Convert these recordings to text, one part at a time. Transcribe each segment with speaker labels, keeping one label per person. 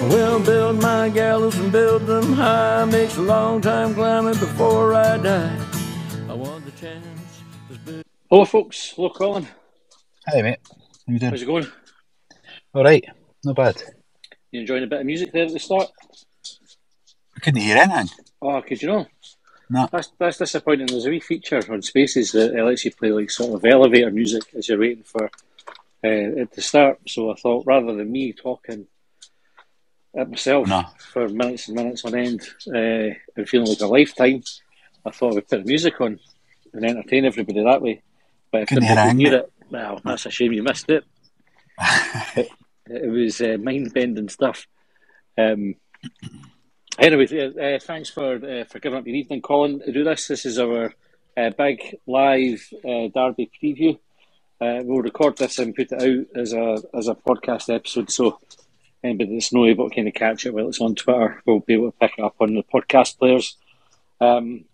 Speaker 1: Well, build my gallows and build them high. Makes a long time climbing before I die. I want the chance.
Speaker 2: Hello, folks. Hello, Colin.
Speaker 3: Hey, mate. How you doing?
Speaker 2: How's it going?
Speaker 3: All right. Not bad.
Speaker 2: You enjoying a bit of music there at the start?
Speaker 3: I couldn't hear anything.
Speaker 2: Oh, could you know?
Speaker 3: No.
Speaker 2: That's disappointing. There's a wee feature on Spaces that lets you play like sort of elevator music as you're waiting for it to start. So I thought rather than me talking at myself for minutes and minutes on end and feeling like a lifetime, I thought we'd put the music on and entertain everybody that way. But if
Speaker 3: couldn't
Speaker 2: people could hear
Speaker 3: it,
Speaker 2: it, well, that's a shame you missed it. It was mind-bending stuff. Anyway, thanks for giving up your evening, Colin, to do this. This is our big live Derby preview. We'll record this and put it out as a podcast episode, so anybody that's not able to kind of catch it while it's on Twitter will be able to pick it up on the podcast players. Quite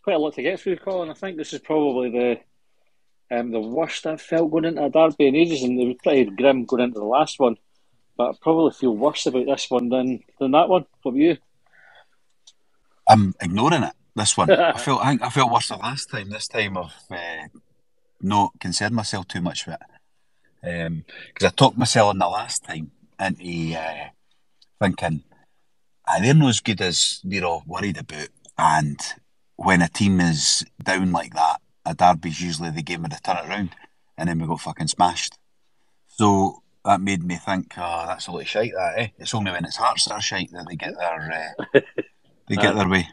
Speaker 2: a lot to get through, Colin. I think this is probably the worst I've felt going into a derby in ages, and they were pretty grim going into the last one. But I probably feel worse about this one than that one. What about you?
Speaker 3: I'm ignoring it. This one, I felt worse the last time. This time I've not concerned myself too much with it because I talked myself in the last time into thinking they're not as good as we're all worried about. And when a team is down like that, a derby's usually the game of the turn it round, and then we got fucking smashed. So that made me think, that's a lot of shite. That it's only when it's Hearts that are shite that they get their way.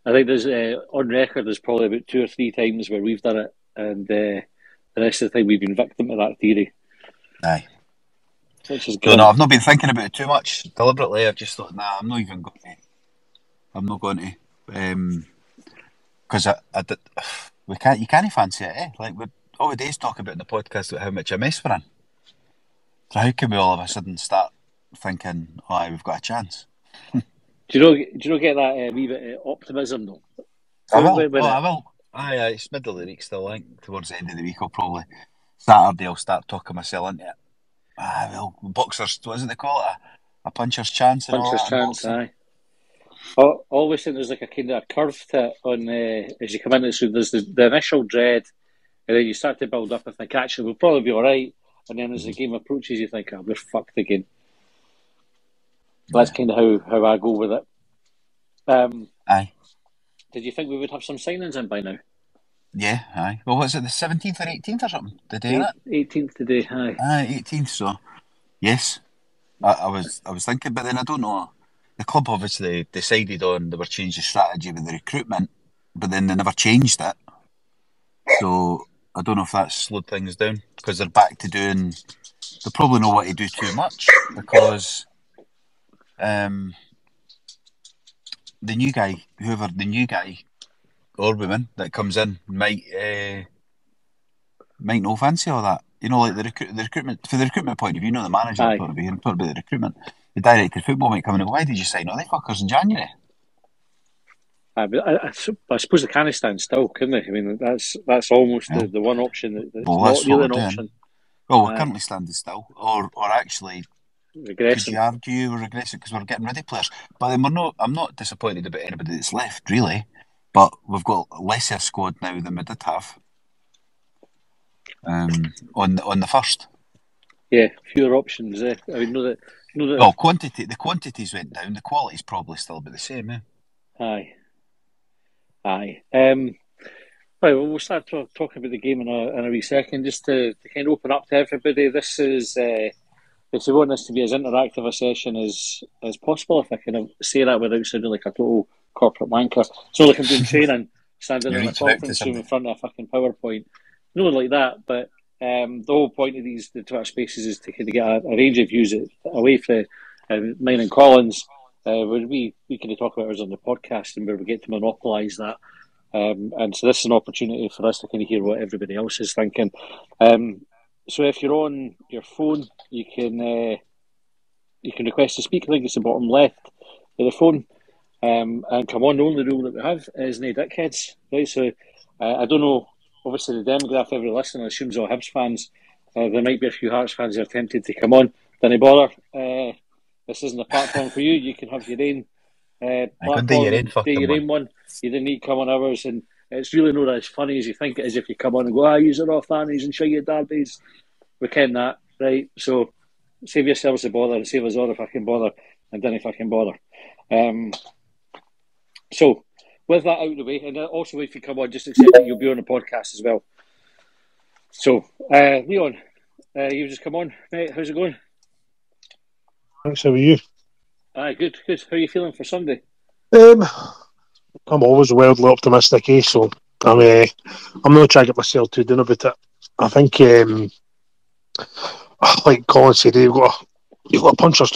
Speaker 3: I
Speaker 2: think there's on record. There's probably about 2 or 3 times where we've done it, and the rest of the time we've been victim of that theory.
Speaker 3: Aye.
Speaker 2: Which is good.
Speaker 3: So, no, I've not been thinking about it too much deliberately. I've just thought, I'm not going to, because you can't fancy it. Like we all the days talk about in the podcast about how much a mess we're in. So how can we all of a sudden start thinking, we've got a chance?
Speaker 2: Do you not get that wee bit of optimism though?
Speaker 3: I will. It's middle of the week still. I think towards the end of the week I'll probably Saturday I'll start talking myself into it. Well, boxers, what is it they call it? A puncher's chance.
Speaker 2: Puncher's chance, aye. I always think there's like a kind of a curve to it on as you come in. So there's the initial dread, and then you start to build up and think, actually, we'll probably be all right. And then as the game approaches, you think, we're fucked again. That's kind of how I go with it.
Speaker 3: Aye.
Speaker 2: Did you think we would have some signings in by now?
Speaker 3: Yeah, aye. Well, was it the 17th or 18th or something? The day of it?
Speaker 2: 18th today, aye.
Speaker 3: Aye, 18th, so yes. I was thinking, but then I don't know. The club obviously decided they were changing strategy with the recruitment, but then they never changed it. So I don't know if that's slowed things down because they're back to doing. They probably know what to do too much because the new guy or woman that comes in might no fancy all that. You know, like the recruitment for the recruitment point of view. The manager thought about the recruitment. The director of football might come in and go, why did you sign all they fuckers in January?
Speaker 2: I suppose they can't stand still, can they? I mean, that's almost the one option that's not really an option.
Speaker 3: Well, we're currently standing still, or actually,
Speaker 2: regressing.
Speaker 3: Could you argue we're regressing because we're getting rid of players? But then I'm not disappointed about anybody that's left, really. But we've got lesser squad now than we did have on the first.
Speaker 2: Yeah, fewer options. I mean,
Speaker 3: well, the quantities went down. The quality's probably still about the same.
Speaker 2: Aye. Right, well, we'll start talking about the game in a wee second, just to kind of open up to everybody. This is, if you want this to be as interactive a session as possible, if I can say that without sounding like a total corporate wanker. It's not like I'm doing training, standing in a conference room in front of a fucking PowerPoint. No one like that, but the whole point of the Twitter Spaces is to kind of get a range of views away from mine and Colin's. Where we kind of talk about ours on the podcast and where we get to monopolise that. And so this is an opportunity for us to kind of hear what everybody else is thinking. So if you're on your phone, you can request to speak. I think it's the bottom left of the phone. And come on, the only rule that we have is no dickheads. Right? So I don't know obviously the demographic, every listener assumes all Hibs fans. There might be a few Hearts fans who are tempted to come on. Don't bother. This isn't a platform for you. You can have your own platform, do your own one. You didn't need to come on ours, and it's really not as funny as you think it is if you come on and go, use it off fannies and show your derbies. We ken that, right? So save yourselves the bother and save us all the fucking bother and don't fucking bother. So with that out of the way, and also if you come on, just accept that you'll be on the podcast as well. So Leon, you just come on, mate. How's it going?
Speaker 4: Thanks. How are you?
Speaker 2: Good. How are you feeling for Sunday?
Speaker 4: I'm always wildly optimistic, so I'm not trying to get myself too down about it. I think, like Colin said, you've got a boxer's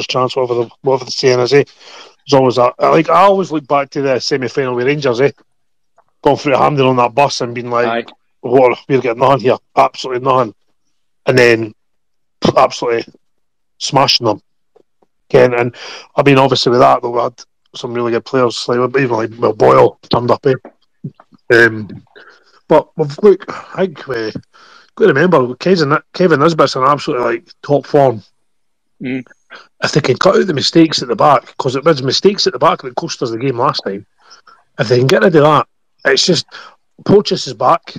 Speaker 4: chance, whatever the saying is. There's always that. I always look back to the semi-final with Rangers, going through Hampden on that bus and being like, "What? We're getting nothing here, absolutely nothing," and then absolutely smashing them. Again, and I mean, obviously with that, though, we had some really good players, even Boyle turned up. But look, I think we've got to remember Kevin Nisbet's in absolutely top form. If they can cut out the mistakes at the back, because it was mistakes at the back that cost us the game last time. If they can get rid of that, it's just Porteous is back.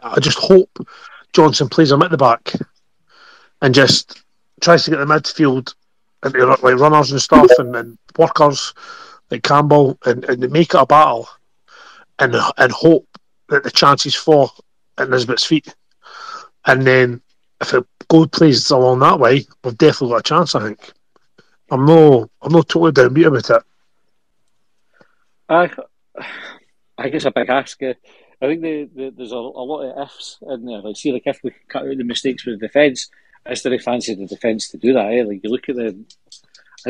Speaker 4: I just hope Johnson plays him at the back and just tries to get the midfield into like runners and stuff and workers like Campbell and make it a battle and hope that the chances fall at Nisbet's feet. And then if it plays along that way, we've definitely got a chance, I think. I'm not totally downbeat about
Speaker 2: it. I think it's a big ask. I think there's a lot of ifs in there. Like if we cut out the mistakes with the defence, is there a fancy the defence to do that? Like you look at I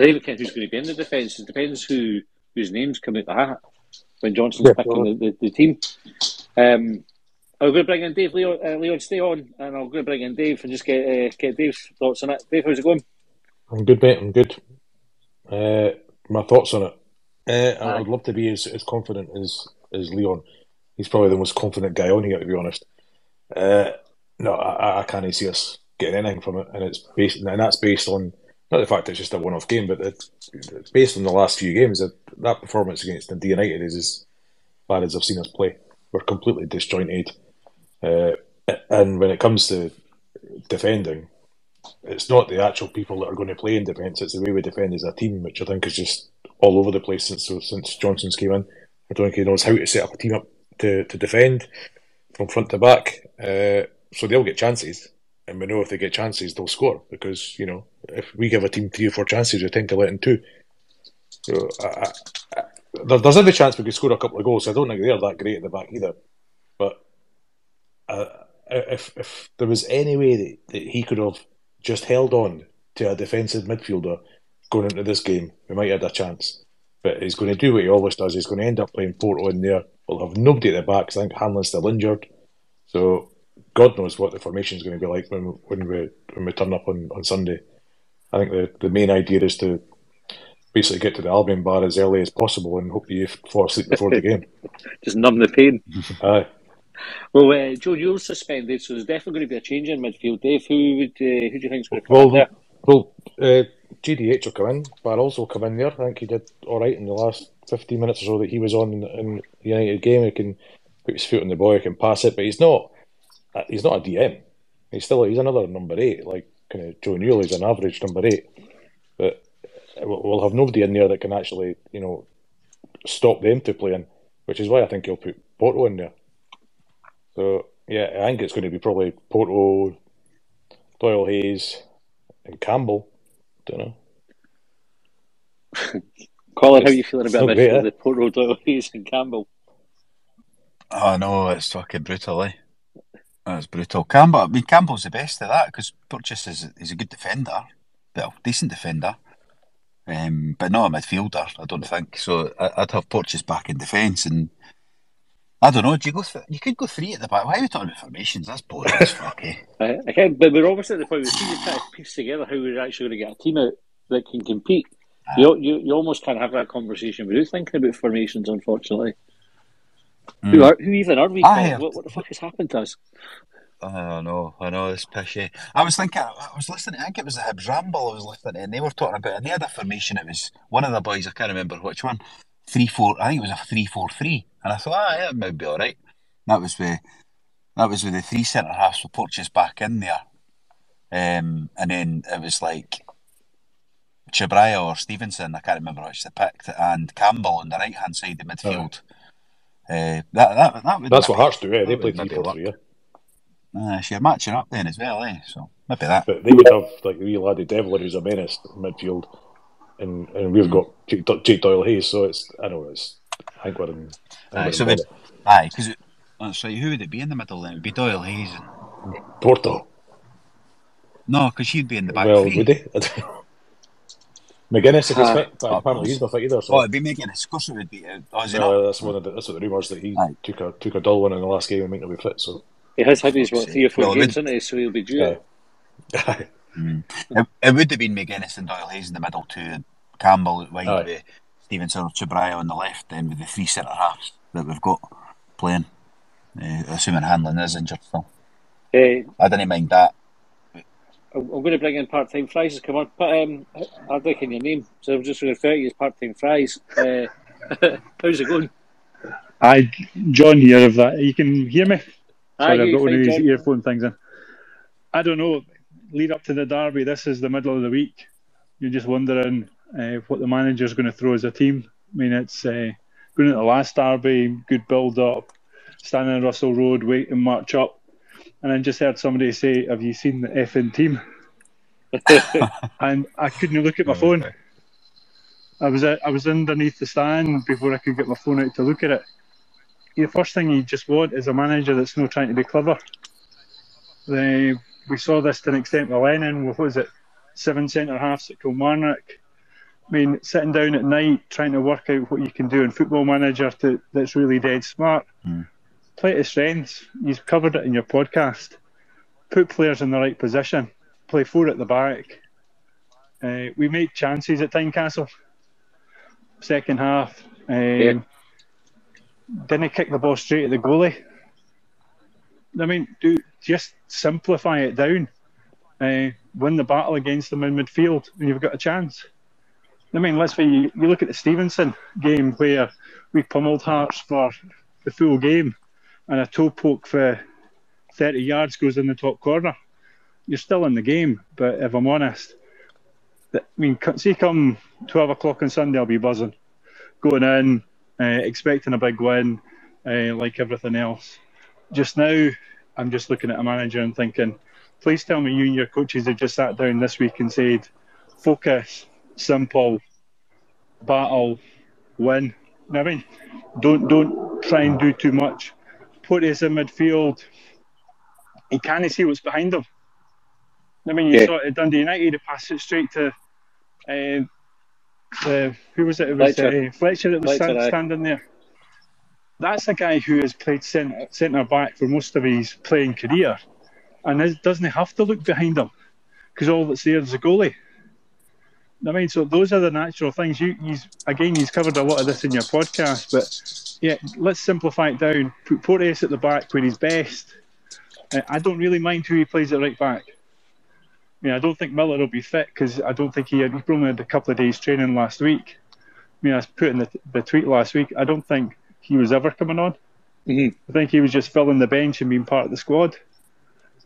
Speaker 2: don't even care who's going to be in the defence. It depends whose names come out the hat when Johnson's picking the team. I'm going to bring in Dave. Leon, stay on, and I'm going to bring in Dave and just get Dave's thoughts on it. Dave, how's it going?
Speaker 5: I'm good, mate. I'm good. My thoughts on it. I'd love to be as confident as Leon. He's probably the most confident guy on here, to be honest. No, I can't see us getting anything from it, and that's based on not the fact that it's just a one-off game, but it's based on the last few games. That performance against Dundee United is as bad as I've seen us play. We're completely disjointed, and when it comes to defending, it's not the actual people that are going to play in defence. It's the way we defend as a team, which I think is just all over the place since Johnson's came in. I don't think he knows how to set up a team up to defend from front to back. So they'll get chances, and we know if they get chances, they'll score because if we give a team 3 or 4 chances, we tend to let in 2. So there's every chance we could score a couple of goals. So I don't think they're that great at the back either. But if there was any way that he could have just held on to a defensive midfielder going into this game, we might have had a chance. But he's going to do what he always does. He's going to end up playing Porto in there. We'll have nobody at the back. I think Hanlon's still injured. So God knows what the formation is going to be like when we turn up on Sunday. I think the main idea is to basically get to the Albion bar as early as possible and hope you fall asleep before the game.
Speaker 2: Just numb the pain.
Speaker 5: Aye.
Speaker 2: Well, Joe Newell's suspended, so there's definitely going to be a change in midfield. Dave, who do you think is going to come in there?
Speaker 5: Well, GDH will come in. Barrels will come in there. I think he did all right in the last 15 minutes or so that he was on in the United game. He can put his foot on the ball, he can pass it, but he's not a DM. He's another number 8, like kind of Joe Newell is an average number 8. But we'll have nobody in there that can actually, stop them to playing, which is why I think he'll put Porto in there. So yeah, I think it's going to be probably Porto, Doyle Hayes, and Campbell. Don't know.
Speaker 2: Colin, how are you feeling about midfield? The Porto, Doyle Hayes, and Campbell.
Speaker 3: Oh no, it's fucking brutal, eh? It's brutal. Campbell's the best of that because Purchase is a good defender, well, decent defender, but not a midfielder. I don't think so. I'd have Purchase back in defence, and I don't know. Do you go? You could go 3 at the back. Why are we talking about formations? That's boring as fuck.
Speaker 2: I can't. But we're obviously at the point where we try to piece together how we're actually going to get a team out that can compete. You almost can't have that conversation without thinking about formations, unfortunately. Who even are we, Paul? What the fuck has happened to us?
Speaker 3: I know, it's pishy. I was listening, I think it was the Hibs Ramble I was listening to, and they were talking about, and they had a formation, it was one of the boys, I can't remember which one, 3-4, I think it was a 3-4-3, and I thought, yeah, it might be alright. That was with the three centre-halves were purchased back in there, and then it was like Chibraya or Stevenson, I can't remember which they picked, and Campbell on the right-hand side of midfield.
Speaker 5: That's what Hearts do, they play 3-4-3,
Speaker 3: so you're matching up then as well, So maybe that.
Speaker 5: But they would have like the wee laddie Devlin who's a menace in midfield, and we've got Jake Doyle Hayes. So I think we're in.
Speaker 3: Because who would it be in the middle then? It would be Doyle Hayes and
Speaker 5: Porto.
Speaker 3: No, because she'd be in the back
Speaker 5: well,
Speaker 3: three.
Speaker 5: Would he? McGuinness if he's fit, but apparently he's not fit either. So.
Speaker 3: It'd be McGuinness. Of course, it would be.
Speaker 5: That's what the rumours that he took a dull one in the last game and might not be fit. So.
Speaker 2: He has had his 3 or 4 games, hasn't he? So he'll be due.
Speaker 3: It would have been McGuinness and Doyle Hayes in the middle too, and Campbell at wide with Stevenson or Chibraya on the left, then with the three centre halves that we've got playing. Assuming Hanlon is injured still. I didn't mind that.
Speaker 2: I'm going to bring in part-time Fries. Come on, I'd like in your name, so I'm just going to refer to you as part-time Fries. How's it going?
Speaker 6: Hi, John here. Of that, you can hear me. Sorry, I've got one of these earphone things in. I don't know. Lead up to the derby, this is the middle of the week. You're just wondering what the manager's going to throw as a team. I mean, it's going into the last derby, good build-up, standing on Russell Road, wait and march up. And I just heard somebody say, "Have you seen the effing team?" And I couldn't look at my phone. I was underneath the stand before I could get my phone out to look at it. The first thing you just want is a manager that's not trying to be clever. We saw this to an extent with Lennon. What was it? 7 centre halves at Kilmarnock. I mean, sitting down at night trying to work out what you can do in Football Manager that's really dead smart. Play to strengths. You've covered it in your podcast. Put players in the right position. Play 4 at the back. We made chances at Tynecastle. Second half. Didn't kick the ball straight at the goalie. I mean, just simplify it down. Win the battle against them in midfield, and you've got a chance. I mean, let's say you look at the Stevenson game where we pummeled Hearts for the full game, and a toe poke for 30 yards goes in the top corner. You're still in the game, but if I'm honest, see, come 12 o'clock on Sunday, I'll be buzzing. Going in, expecting a big win, like everything else. Just now, I'm just looking at a manager and thinking, please tell me you and your coaches have just sat down this week and said, focus, simple, battle, win. I mean, don't try and do too much. Put us in midfield. He can't see what's behind him. I mean, you saw it at Dundee United, he passed it straight to who was it? It was Fletcher that was standing there. That's a guy who has played centre back for most of his playing career, and doesn't have to look behind him because all that's there is a goalie. I mean, so those are the natural things. He's covered a lot of this in your podcast, but yeah, let's simplify it down. Put Porteous at the back when he's best. I don't really mind who he plays at right back. I mean, I don't think Miller will be fit because I don't think he only had a couple of days training last week. I mean, I was putting the tweet last week. I don't think he was ever coming on. I think he was just filling the bench and being part of the squad.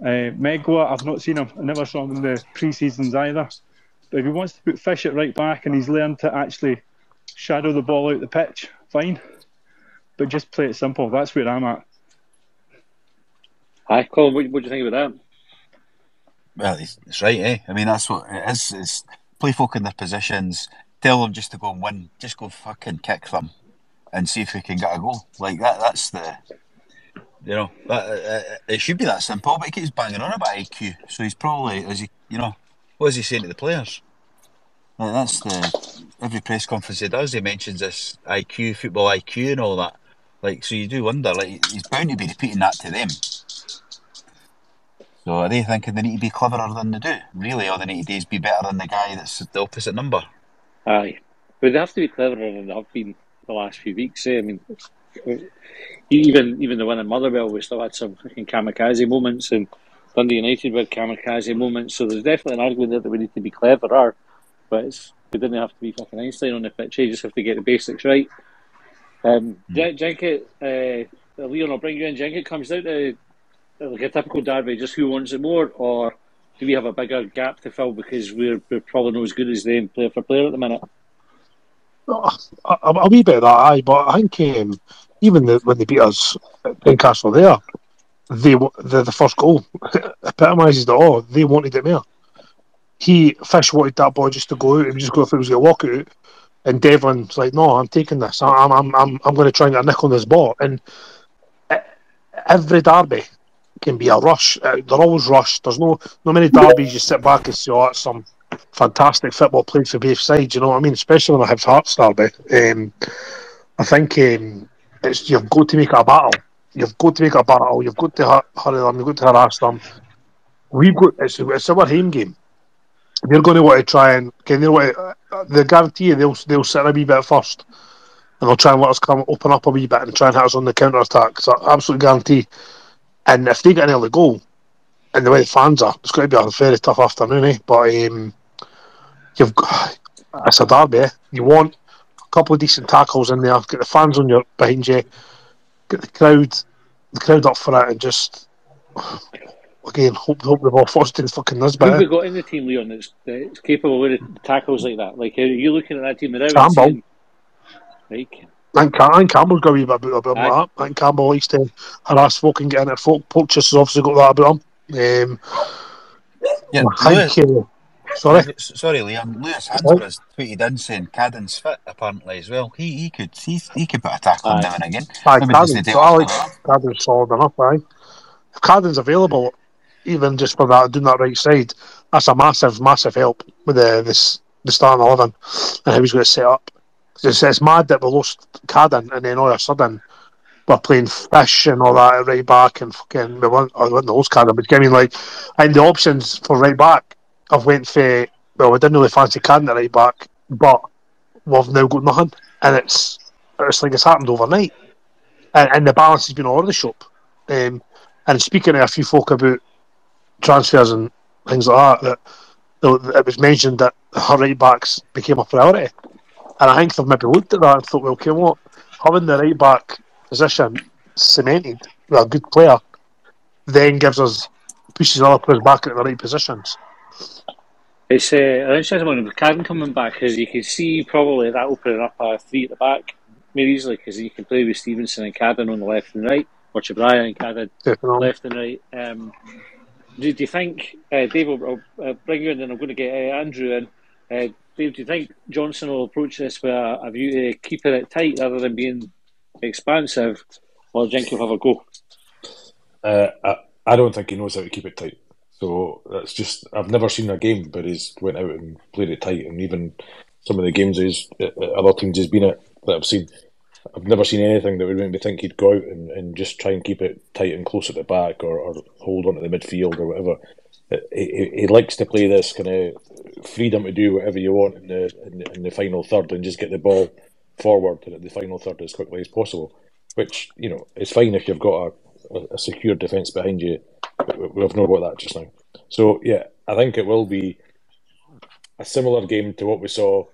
Speaker 6: Megwa, I've not seen him. I never saw him in the pre-seasons either. But if he wants to put Fish at right back and he's learned to actually shadow the ball out the pitch, fine. But just play it simple. That's where I'm at.
Speaker 2: Hi, Colin, what do you think about that?
Speaker 3: Well, it's right, eh? I mean, that's what it is. It's play folk in their positions, tell them just to go and win, just go fucking kick them and see if we can get a goal. Like that's the, it should be that simple, but he keeps banging on about IQ. So he's probably, what is he saying to the players? Like that's every press conference he does, he mentions this IQ, football IQ and all that. Like, so you do wonder, like, he's bound to be repeating that to them. So are they thinking they need to be cleverer than they do? Really, all they need to do is be better than the guy that's the opposite number?
Speaker 2: Aye. But they have to be cleverer than they have been the last few weeks. I mean, even the win in Motherwell, we still had some fucking kamikaze moments, and Dundee United with kamikaze moments. So there's definitely an argument there that we need to be cleverer, but we didn't have to be fucking Einstein on the pitch. You just have to get the basics right. Jenkett, Leon, I'll bring you in. Jenkett comes down to like a typical derby, just who wants it more, or do we have a bigger gap to fill because we're probably not as good as them player for player at the minute?
Speaker 4: A wee bit of that, aye, but I think even when they beat us at Newcastle there, the first goal epitomises it all. They wanted it more. Fish wanted that boy just to go out. He was just going to was going to walk out, and Devlin's like, "No, I'm taking this. I'm going to try and get a nick on this ball." And every derby can be a rush. They're always rushed. There's no many derbies you sit back and say, "Oh, that's some fantastic football played for both sides." You know what I mean? Especially when I have Hearts derby. I think it's you've got to make it a battle. You've got to make it a battle. You've got to hurry them. You've got to harass them. It's our home game. They're going to want to try and they guarantee you they'll sit a wee bit first, and they'll try and let us come open up a wee bit and try and hit us on the counter attack. So absolute guarantee. And if they get an early goal, and the way the fans are, it's going to be a very tough afternoon, eh? But it's a derby. Eh? You want a couple of decent tackles in there, get the fans behind you, get the crowd up for it, and just again hope the ball falls to the fucking Nisbet.
Speaker 2: Who have we got in the team, Leon, that's capable of tackles like that? Like, are you looking at that team now?
Speaker 4: Campbell.
Speaker 2: Like,
Speaker 4: I think Campbell's got a wee bit about him like that. I think Campbell likes to harass folk and get in it. Poachers has obviously got that about him.
Speaker 3: Sorry, Liam. Lewis Hansford has tweeted in saying Cadden's fit apparently as well. He could put a tackle now and again.
Speaker 4: Cadden's solid enough. Aye. If Cadden's available, even just for that doing that right side, that's a massive help with the starting 11 and how he's going to set up. It's mad that we lost Cadden and then all of a sudden we're playing Fish and all that at right back and fucking we went lose Cadden. But I mean, like, and the options for right back I've went for, we didn't really fancy Cadden at right back, but we've now got nothing, and it's like it's happened overnight, and the balance has been all over the shop. And speaking to a few folk about transfers and things like that it was mentioned that her right backs became a priority. And I think they've maybe looked at that and thought, well, okay, what? Having the right back position cemented with a good player then pushes other players back at the right positions.
Speaker 2: It's an interesting one with Cadden coming back, because you can see probably that opening up a three at the back more easily, because you can play with Stevenson and Cadden on the left and right, or Chabraya and Cadden left and right. Do you think, Dave, I'll bring you in and I'm going to get Andrew in. Dave, do you think Johnson will approach this with a view to keeping it tight rather than being expansive, or do you think he'll have a go?
Speaker 5: I don't think he knows how to keep it tight. So that's just, I've never seen a game where he's went out and played it tight, and even some of the games other teams he's been at that I've seen, I've never seen anything that would make me think he'd go out and just try and keep it tight and close at the back, or hold on to the midfield or whatever. He likes to play this kind of freedom to do whatever you want in the final third and just get the ball forward and at the final third as quickly as possible, which, you know, is fine if you've got a secure defence behind you. We've not got that just now. So yeah, I think it will be a similar game to what we saw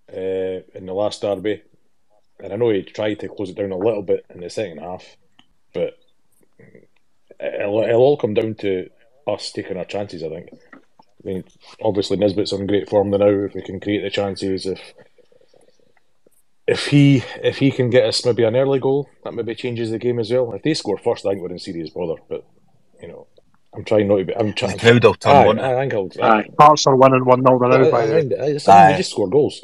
Speaker 5: in the last derby, and I know he tried to close it down a little bit in the second half, but it'll all come down to us taking our chances, I think. I mean, obviously Nisbet's on great form now. If we can create the chances, if he can get us maybe an early goal, that maybe changes the game as well. If they score first, I think we're in serious bother. But, you know, I'm trying not to be. I'm trying.
Speaker 3: The crowd will turn on.
Speaker 5: I think I'll.
Speaker 4: Hearts are winning 1-0 now.
Speaker 5: They just score goals,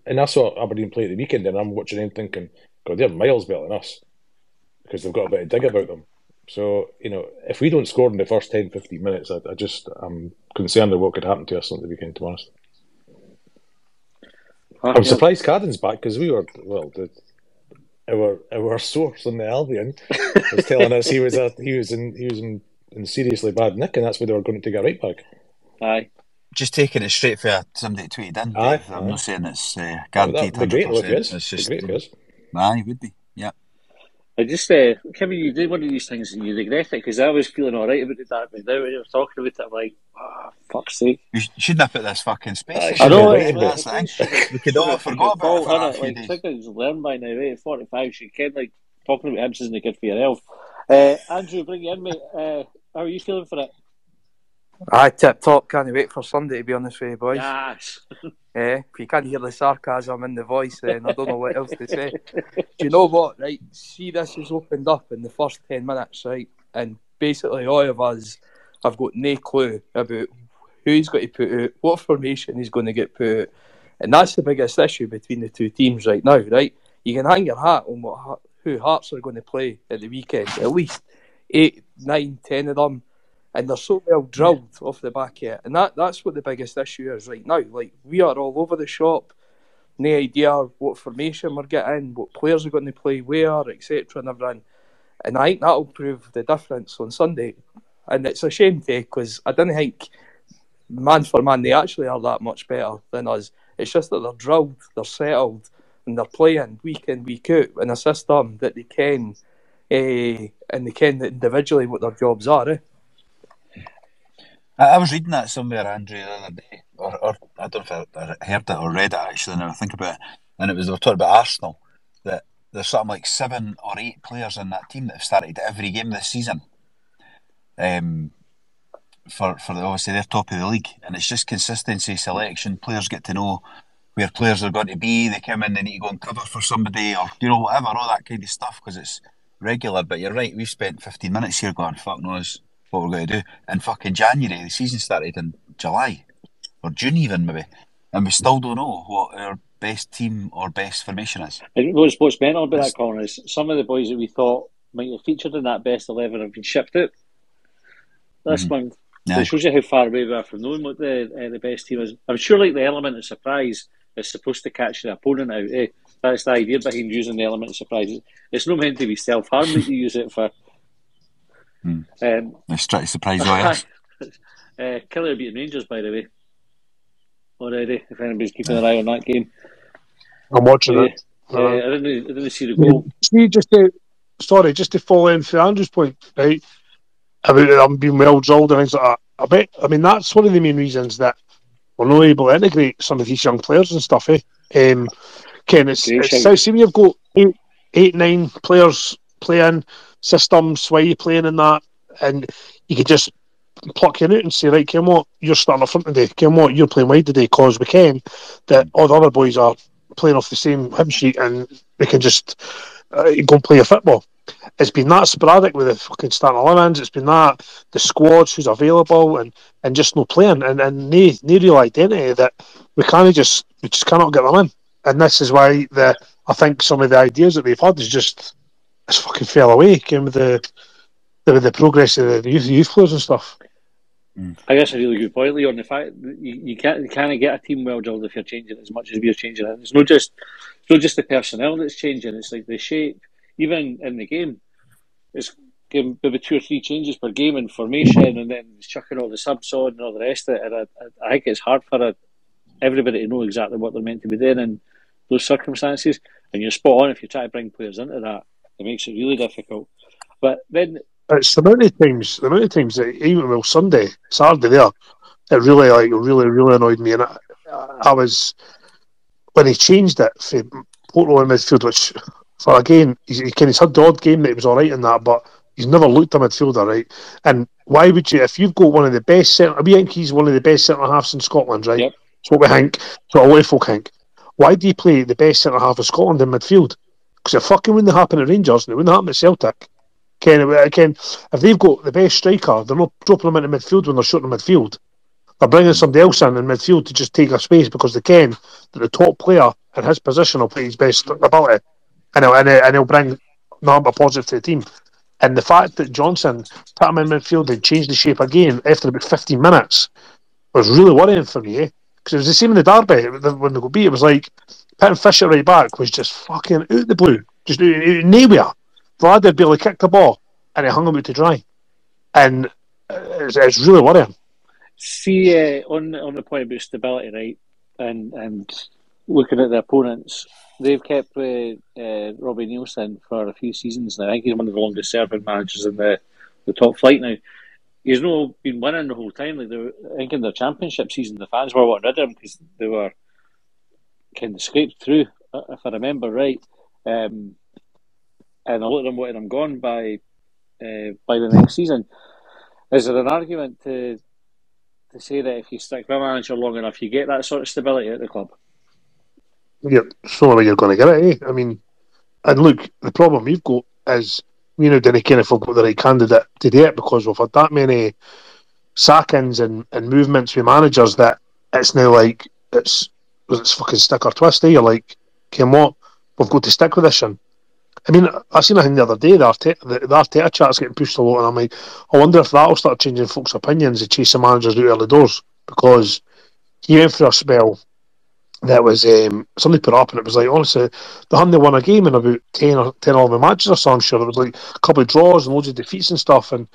Speaker 5: and that's what Aberdeen play at the weekend. And I'm watching them thinking, God, they're miles better than us because they've got a bit of dig about them. So, you know, if we don't score in the first 10-15 minutes, I'm concerned of what could happen to us on the weekend, to be honest. I'm surprised Cadden's back, because we were, our source on the Albion was telling us he was in seriously bad nick, and that's why they were going to take a right back.
Speaker 2: Aye.
Speaker 3: Just taking it straight for somebody tweeted in, Dave. I'm not saying it's guaranteed 100%.
Speaker 5: It's just great for us.
Speaker 3: Aye, it would be, yeah.
Speaker 2: I just, Kevin, you did one of these things and you regret it because I was feeling all right about it that, but now when you were talking about it, I'm like, fuck's sake.
Speaker 3: You shouldn't have put this fucking space.
Speaker 2: I
Speaker 5: should
Speaker 2: know,
Speaker 5: be
Speaker 2: it's
Speaker 5: writing
Speaker 2: like,
Speaker 5: it.
Speaker 3: That's the thing. We could all have forgot about it
Speaker 2: fault,
Speaker 3: for a
Speaker 2: innit?
Speaker 3: few
Speaker 2: Like,
Speaker 3: days.
Speaker 2: things learn by now, right? At 45, she can, like, talking about Hibs isn't good for your health. Andrew, bring you in, mate. How are you feeling for it?
Speaker 7: Aye, tip top. Can't wait for Sunday, to be honest with you, boys.
Speaker 2: Yes.
Speaker 7: If you can't hear the sarcasm in the voice, then I don't know what else to say. Do you know what, right? See, this has opened up in the first 10 minutes, right? And basically all of us have got no clue about who he's going to put out, what formation he's going to get put out. And that's the biggest issue between the two teams right now, right? You can hang your hat on who Hearts are going to play at the weekend. At least 8, 9, 10 of them. And they're so well drilled off the back of it. And that's what the biggest issue is right now. Like, we are all over the shop. No idea what formation we're getting, what players are going to play where, etc. and everything. And I think that'll prove the difference on Sunday. And it's a shame, because I didn't think, man for man, they actually are that much better than us. It's just that they're drilled, they're settled, and they're playing week in, week out in a system that they can, and they can individually what their jobs are,
Speaker 3: I was reading that somewhere, Andrew, the other day, or I don't know if I heard it or read it actually. Now I think about it, and they were talking about Arsenal, that there's something like 7 or 8 players in that team that have started every game this season. Obviously they're top of the league, and it's just consistency, selection. Players get to know where players are going to be. They come in, they need to go and cover for somebody, or whatever, all that kind of stuff, because it's regular. But you're right, we've spent 15 minutes here going, fuck knows what we're going to do. In fucking January, the season started in July or June even maybe, and we still don't know what our best team or best formation is.
Speaker 2: And what's mental about that, Colin, is some of the boys that we thought might have featured in that best 11 have been shipped out this month. So it shows you how far away we are from knowing what the best team is. I'm sure like the element of surprise is supposed to catch the opponent out. That's the idea behind using the element of surprise. It's not meant to be self-harm that you use it for.
Speaker 3: Let's try to surprise lawyers.
Speaker 2: Killer beating Rangers, by the way, already, if anybody's keeping an eye on that game.
Speaker 4: I'm watching it.
Speaker 2: I didn't see the goal.
Speaker 4: See, just to follow in for Andrew's point, right, about them being well drilled and things like that. I mean, that's one of the main reasons that we're not able to integrate some of these young players and stuff, Ken, see when you've got 8, 9 players playing systems while you're playing in that, and you could just pluck you out and say, right, Ken, what, you're starting up front today, Ken, what, you're playing wide today, because we can, that all the other boys are playing off the same hymn sheet, and we can just go and play a football. It's been that sporadic with the fucking starting 11s. It's been that the squads who's available and just no playing and no real identity that we just cannot get them in. And this is why I think some of the ideas that they've had it's fucking fell away. Came with the progress of the youth players and stuff.
Speaker 2: I guess a really good point, Leon. The fact that you can't get a team well drilled if you're changing as much as we're changing it. It's not just the personnel that's changing. It's like the shape. Even in the game, it's maybe 2 or 3 changes per game in formation, and then chucking all the subs on and all the rest of it. And I think it's hard for everybody to know exactly what they're meant to be doing in those circumstances. And you're spot on if you try to bring players into that. It makes it really difficult. But then
Speaker 4: it's the amount of times that even Saturday there, it really annoyed me, and I was when he changed it for Porto in midfield, which. So again, he's had the odd game that he was all right in that, but he's never looked a midfielder, right? And why would you, if you've got one of the best we think he's one of the best centre halves in Scotland, right? Yep. That's what we think. That's what a lot of folk think. Why do you play the best centre half of Scotland in midfield? Because it fucking wouldn't happen at Rangers and it wouldn't happen at Celtic. Ken, if they've got the best striker, they're not dropping them into midfield when they're short in midfield. They're bringing somebody else in midfield to just take a space because they can that the top player in his position will play his best ability. And he'll bring nothing but positive to the team. And the fact that Johnson put him in midfield and changed the shape again after about 15 minutes was really worrying for me, because it was the same in the derby when they got beat. It was like putting Fisher right back was just fucking out the blue, just out nowhere. Vlad had barely kicked the ball and he hung him out to dry, and it's really worrying.
Speaker 2: See, on the point about stability, right, and looking at the opponents, they've kept Robbie Nielsen for a few seasons now. I think he's one of the longest serving managers in the top flight now. He's not been winning the whole time. Like I think in their championship season, the fans were wanting rid of him because they were kind of scraped through, if I remember right. And a lot of them wanted him gone by the next season. Is there an argument to say that if you stick with a manager long enough, you get that sort of stability at the club?
Speaker 4: Yeah, so the way you're going to get it, eh? I mean, and look, the problem we've got is we now didn't care if we've got the right candidate to do it because we've had that many sackings and movements with managers that it's now like it's fucking stick or twist. Eh? You're like, Kim, what? We've got to stick with this. And I mean, I seen a thing the other day. The Arteta chat's getting pushed a lot, and I'm like, I wonder if that'll start changing folks' opinions of chasing managers out early doors because he went through a spell that was somebody put up and it was like honestly they hadn't won a game in about 10 or 11 matches or so. I'm sure there was like a couple of draws and loads of defeats and stuff, and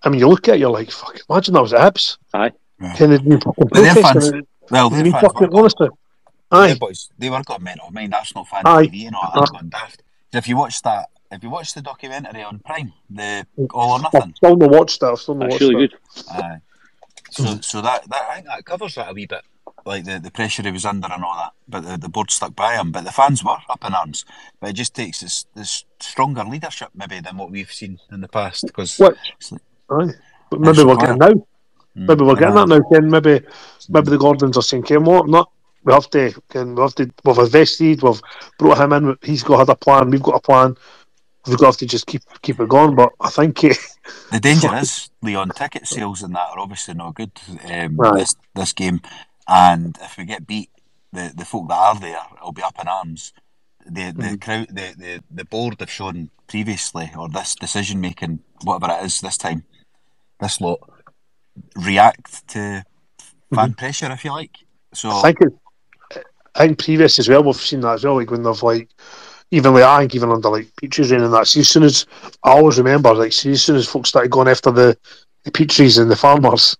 Speaker 4: I mean you look at it, you're like, fuck, imagine that was at Hibs.
Speaker 2: Aye.
Speaker 4: Kind of new fucking
Speaker 3: But their
Speaker 4: protest
Speaker 3: fans, well, their
Speaker 4: you
Speaker 3: fans
Speaker 4: fucking
Speaker 3: were
Speaker 4: honestly. Aye.
Speaker 3: boys, they were got mental. I mean, that's not fan
Speaker 4: Aye.
Speaker 3: TV and all that's gone daft. If you watch the documentary on Prime, the All or Nothing,
Speaker 4: I've still not watched that.
Speaker 2: That's really good.
Speaker 3: Aye. So that I think that covers that a wee bit, like the pressure he was under and all that. But the board stuck by him. But the fans were up in arms. But it just takes this stronger leadership maybe than what we've seen in the past. Because
Speaker 4: aye, but maybe we're getting now. Maybe we're getting that now. Ken, maybe the Gordons are saying, "Ken, what? Not we've invested. We've brought him in. He's had a plan. We've got a plan. We've got to just keep it going." But I think
Speaker 3: the danger is, Leon, ticket sales and that are obviously not good this game. And if we get beat, the folk that are there will be up in arms. The crowd, the board have shown previously, or this decision making, whatever it is this time, this lot react to fan pressure, if you like. So
Speaker 4: I think previous as well, we've seen that as well. Like when they've like even under like Peaches and that. See, as soon as I always remember, like see, as soon as folks started going after the Peaches and the farmers.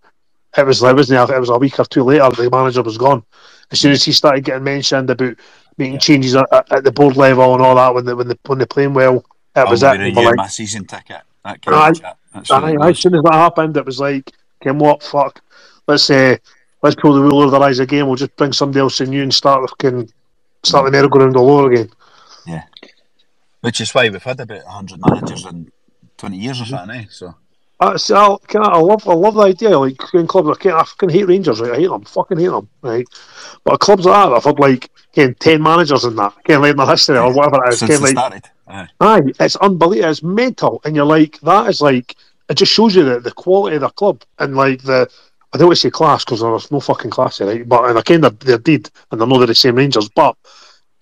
Speaker 4: It was a week or two later the manager was gone. As soon as he started getting mentioned about making changes at the board level and all that when they're playing well, it was it.
Speaker 3: Renew my season ticket. That kind of chat. That's
Speaker 4: as soon as that happened, it was like, Kim, what fuck? Let's pull the wool over their eyes again. We'll just bring somebody else in new and start the merry-go-round all over again.
Speaker 3: Yeah, which is why we've had about 100 managers in 20 years or something. So.
Speaker 4: I love the idea. Like in clubs, I fucking hate Rangers. Right, I hate them. Fucking hate them. Right, but clubs like that, I've had like 10 managers in that. Like in their history or whatever it is.
Speaker 3: Since they started.
Speaker 4: Aye, it's unbelievable. It's mental, and you're like, that is like, it just shows you the quality of the club and like I don't want to say class because there's no fucking class, right? But and I kind of they're dead, and they're not the same Rangers, but.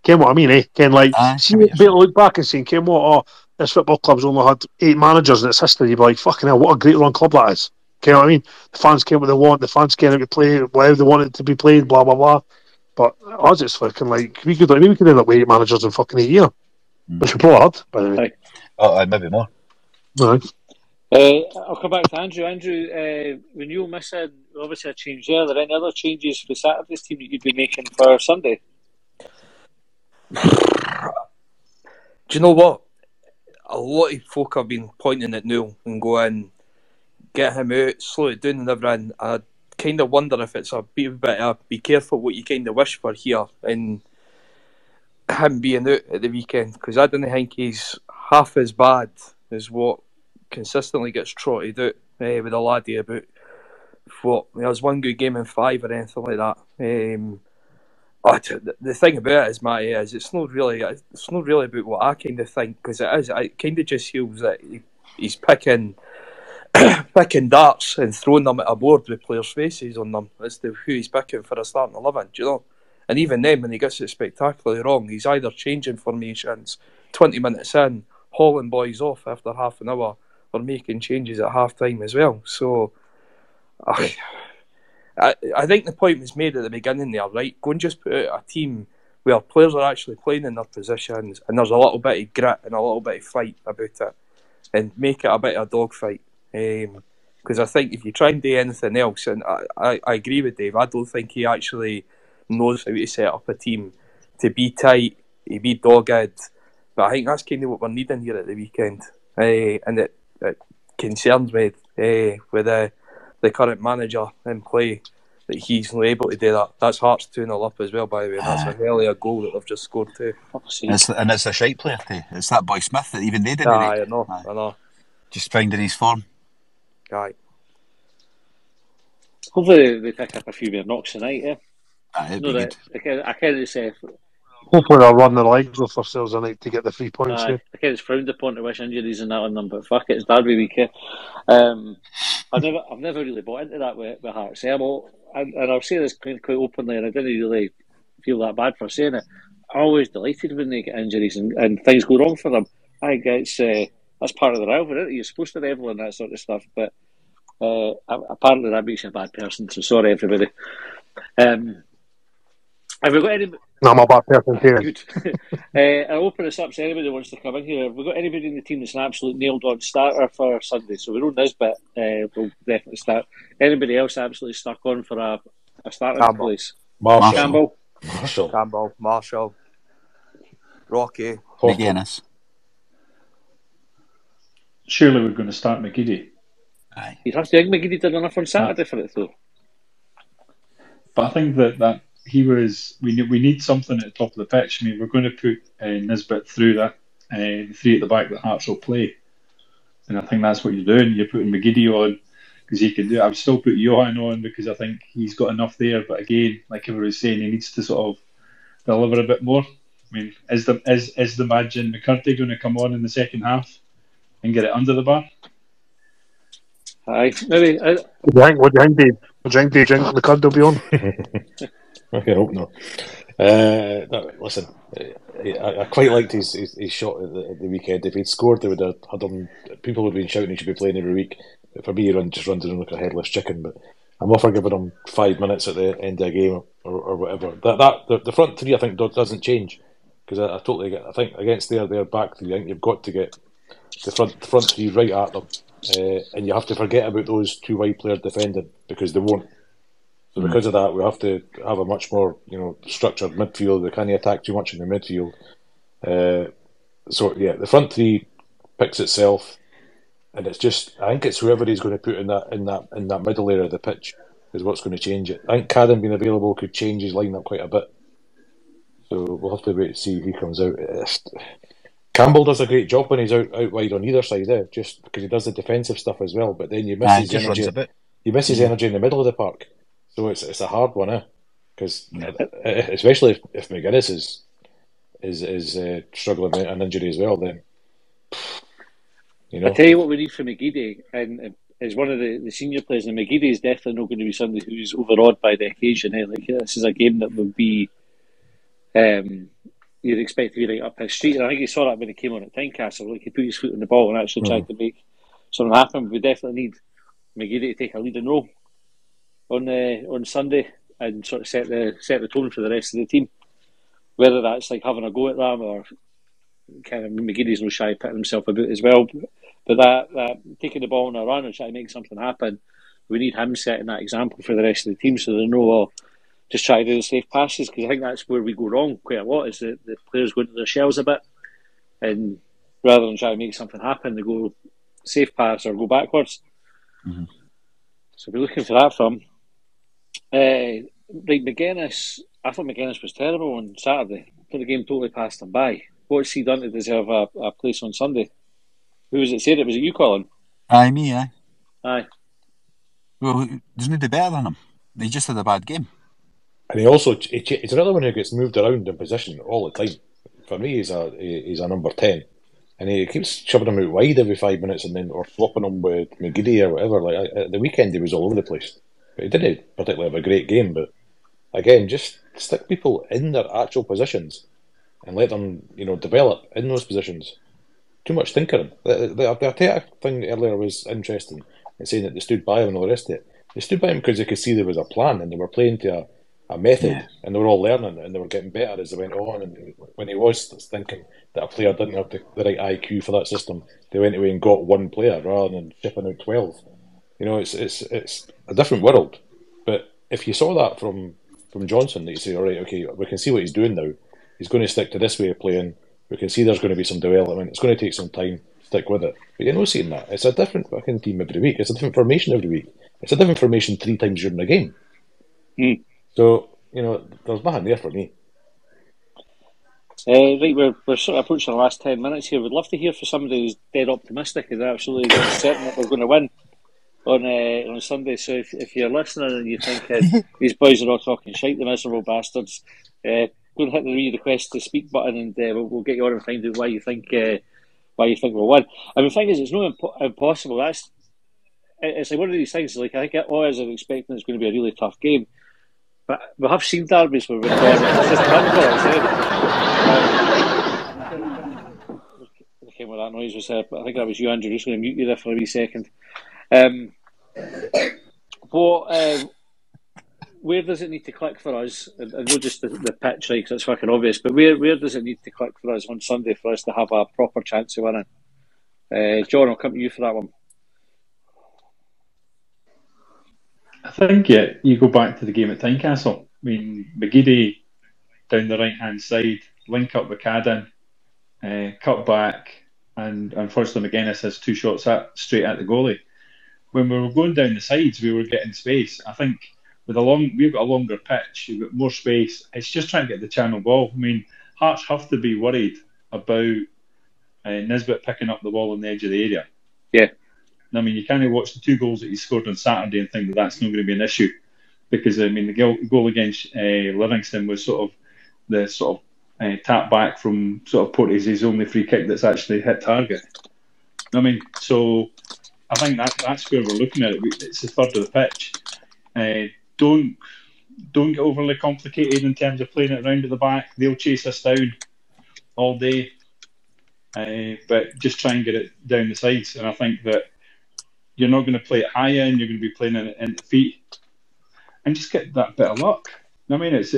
Speaker 4: Ken, what I mean, eh? Ken, like, see, be able to look back and saying, Ken, what? Oh, this football club's only had 8 managers in its history. You'd be like, fucking hell, what a great run club that is. Ken, what I mean? The fans care what they want. The fans care how to play, how they want it to be played, blah blah blah. But us, it's fucking like we could end up with 8 managers in fucking a year, which we probably had, by the way.
Speaker 3: Maybe more.
Speaker 4: Right.
Speaker 2: I'll come back to Andrew. Andrew, when you're missing, obviously a change there. Are there any other changes for Saturday's team that you'd be making for Sunday?
Speaker 7: Do you know what? A lot of folk have been pointing at Newell and going, get him out, slow it down and everything. I kind of wonder if it's a bit of be careful what you kind of wish for here in him being out at the weekend, because I don't think he's half as bad as what consistently gets trotted out with a laddie about what there's one good game in 5 or anything like that. The thing about it is, Matty, is it's not really about what I kind of think, because it kind of just feels that he's picking darts and throwing them at a board with players' faces on them as to who he's picking for a starting 11, do you know? And even then, when he gets it spectacularly wrong, he's either changing formations 20 minutes in, hauling boys off after half an hour, or making changes at half time as well. So I think the point was made at the beginning there, right? Go and just put out a team where players are actually playing in their positions and there's a little bit of grit and a little bit of fight about it, and make it a bit of a dogfight. Because I think if you try and do anything else, and I agree with Dave, I don't think he actually knows how to set up a team to be tight, to be dogged. But I think that's kind of what we're needing here at the weekend. And it concerns me with the current manager in play that he's not able to do that. That's Hearts 2-0 up as well, by the way. That's a hell of a goal that they've just scored too.
Speaker 3: And it's a shite player too. It's that boy Smith that even they didn't
Speaker 7: I know.
Speaker 3: Just finding his form.
Speaker 7: Aye.
Speaker 2: Hopefully they pick up a few more knocks tonight,
Speaker 3: It'd be good.
Speaker 2: I can't say...
Speaker 4: Hopefully they'll run the legs off themselves tonight to get the 3 points here.
Speaker 2: I think it's frowned upon to wish injuries and that on them, but fuck it, it's Derby week. I've never really bought into that with Hearts. And I'll say this quite openly, and I didn't really feel that bad for saying it. I'm always delighted when they get injuries and things go wrong for them. I think that's part of the rivalry, isn't it? You're supposed to revel in that sort of stuff, but apparently that makes you a bad person, so sorry everybody. Have we got any...
Speaker 4: No, I'm a bad person here.
Speaker 2: Good. I'll open this up so anybody wants to come in here. Have we got anybody in the team that's an absolute nailed-on starter for Sunday? So we know Nisbet will definitely start. Anybody else absolutely stuck on for a starting place?
Speaker 5: Marshall.
Speaker 7: Campbell. Marshall. Rocky.
Speaker 3: McGuinness.
Speaker 6: Surely we're going to start McGeady.
Speaker 3: Aye.
Speaker 2: You'd have to think McGeady did enough on Saturday for it, though.
Speaker 6: But I think that he was. We need something at the top of the pitch. I mean, we're going to put Nisbet through that three at the back that Hearts will play, and I think that's what you're doing. You're putting McGeady on because he can do it. I would still put Johan on because I think he's got enough there. But again, like everyone was saying, he needs to sort of deliver a bit more. I mean, is the Madgen McCurdy going to come on in the second half and get it under the bar?
Speaker 2: Aye, maybe.
Speaker 4: What do you think, Dave? What do you think McCurdy will be on?
Speaker 5: I can hope not. No, listen, I quite liked his shot at the weekend. If he'd scored, they would have had him. People would have been shouting he should be playing every week. But for me, he just runs around like a headless chicken. But I'm all for giving him 5 minutes at the end of a game or whatever. The front three, I think, doesn't change because I totally get. I think against their back three, I think you've got to get the front three right at them, and you have to forget about those two wide players defending because they won't. So because of that, we have to have a much more, structured midfield. We can't attack too much in the midfield. The front three picks itself, and it's just I think it's whoever he's going to put in that middle area of the pitch is what's going to change it. I think Cadden being available could change his lineup quite a bit. So we'll have to wait to see if he comes out. Campbell does a great job when he's out wide on either side there, just because he does the defensive stuff as well. But then you miss his energy. You miss his energy in the middle of the park. So it's a hard one, because especially if McGuinness is struggling with an injury as well, then
Speaker 2: I tell you what we need for McGeady, and is one of the senior players, and McGeady is definitely not going to be somebody who's overawed by the occasion. Like this is a game that would be you'd expect to be right up his street, and I think he saw that when he came on at Tynecastle. Like he put his foot on the ball and actually tried to make something happen. We definitely need McGeady to take a leading role on Sunday and sort of set the tone for the rest of the team. Whether that's like having a go at them or kind of McGeady's no shy putting himself about as well. But that taking the ball on a run and trying to make something happen, we need him setting that example for the rest of the team so they know just try to do the safe passes, because I think that's where we go wrong quite a lot, is that the players go into their shells a bit and rather than try to make something happen they go safe pass or go backwards.
Speaker 3: Mm-hmm.
Speaker 2: So we're looking for that from McGuinness. I thought McGuinness was terrible on Saturday. I thought the game totally passed him by. What's he done to deserve a place on Sunday? Who was it said it? Was it you, Colin?
Speaker 3: Aye, me, aye.
Speaker 2: Aye.
Speaker 3: Well, there's nobody better than him. He just had a bad game.
Speaker 5: And he's another one who gets moved around in position all the time. For me, he's a number 10. And he keeps shoving him out wide every 5 minutes or swapping him with McGeady or whatever. Like at the weekend, he was all over the place. But he didn't particularly have a great game. But again, just stick people in their actual positions and let them, develop in those positions. Too much tinkering. The Arteta thing earlier was interesting in saying that they stood by him and all the rest of it. They stood by him because they could see there was a plan and they were playing to a method, and they were all learning and they were getting better as they went on. And when he was thinking that a player didn't have the right IQ for that system, they went away and got one player rather than shipping out 12. It's a different world. But if you saw that from Johnson, that you say, all right, okay, we can see what he's doing now. he's going to stick to this way of playing. We can see there's going to be some development. It's going to take some time. Stick with it. But you're not seeing that. It's a different fucking team every week. It's a different formation every week. It's a different formation 3 times during the game. So, there's nothing there for me.
Speaker 2: Right, we're sort of approaching the last 10 minutes here. We'd love to hear from somebody who's dead optimistic and absolutely certain that we're going to win on Sunday. So if you're listening and you think these boys are all talking shite, the miserable bastards, go and hit the request to speak button, and we'll get you on and find out why you think we'll win. I mean, the thing is, it's not impossible. It's like one of these things. Like, I think all I was expecting it's going to be a really tough game. But we have seen derbies where we've gone, it's just I can't what that noise was. I think that was you, Andrew. Just going to mute you there for a wee second. Where does it need to click for us? And not just the pitch, right, because it's fucking obvious, but where does it need to click for us on Sunday for us to have a proper chance of winning? John, I'll come to you for that one.
Speaker 6: I think you go back to the game at Tynecastle. I mean, McGeady down the right-hand side, link up with Cadden, cut back, and unfortunately McGuinness has 2 shots straight at the goalie. When we were going down the sides, we were getting space. I think we've got a longer pitch, you've got more space. It's just trying to get the channel ball. I mean, Hearts have to be worried about Nisbet picking up the ball on the edge of the area.
Speaker 2: Yeah.
Speaker 6: I mean, you can't watch the 2 goals that he scored on Saturday and think that that's not going to be an issue, because I mean the goal against Livingston was sort of tap back from sort of Porteous' only free kick that's actually hit target. I mean, so I think that's where we're looking at it. It's a third of the pitch. Don't get overly complicated in terms of playing it around at the back. They'll chase us down all day, but just try and get it down the sides. And I think that you're not going to play it high end. You're going to be playing it in the feet, and just get that bit of luck. I mean, it's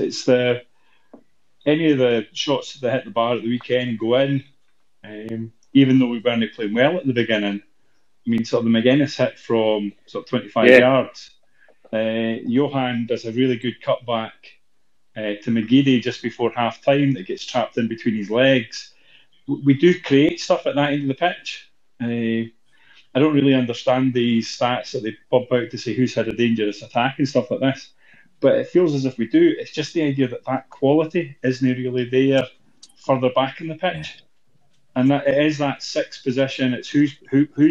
Speaker 6: any of the shots that hit the bar at the weekend go in. Even though we weren't playing well at the beginning, I mean, sort of the McGuinness hit from sort of 25 yards. Johan does a really good cutback to McGeady just before half time that gets trapped in between his legs. We do create stuff at that end of the pitch. I don't really understand these stats that they pump out to say who's had a dangerous attack and stuff like this, but it feels as if we do. It's just the idea that quality isn't really there further back in the pitch, and that it is that 6th position. It's who's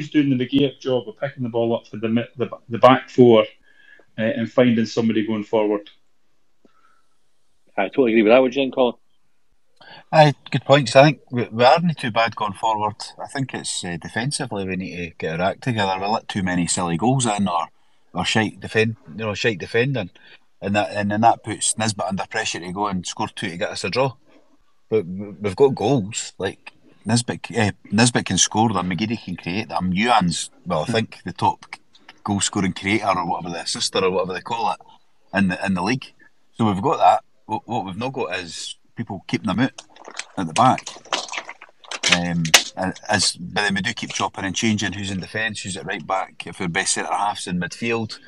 Speaker 6: doing the McGeady job of picking the ball up for the back 4 and finding somebody going forward.
Speaker 2: I totally agree with that. What do you think, Colin?
Speaker 3: Aye, good points. I think we aren't too bad going forward. I think it's defensively we need to get our act together. We let too many silly goals in, or shite defending, and then that puts Nisbet under pressure to go and score 2 to get us a draw. But we've got goals. Like Nisbet can score them, McGeady can create them. Ewan's, I think, the top goal scoring creator or whatever, the assister or whatever they call it in the league. So we've got that. What we've not got is people keeping them out at the back. But then we do keep chopping and changing who's in defence, who's at right back. If our best centre half's in midfield,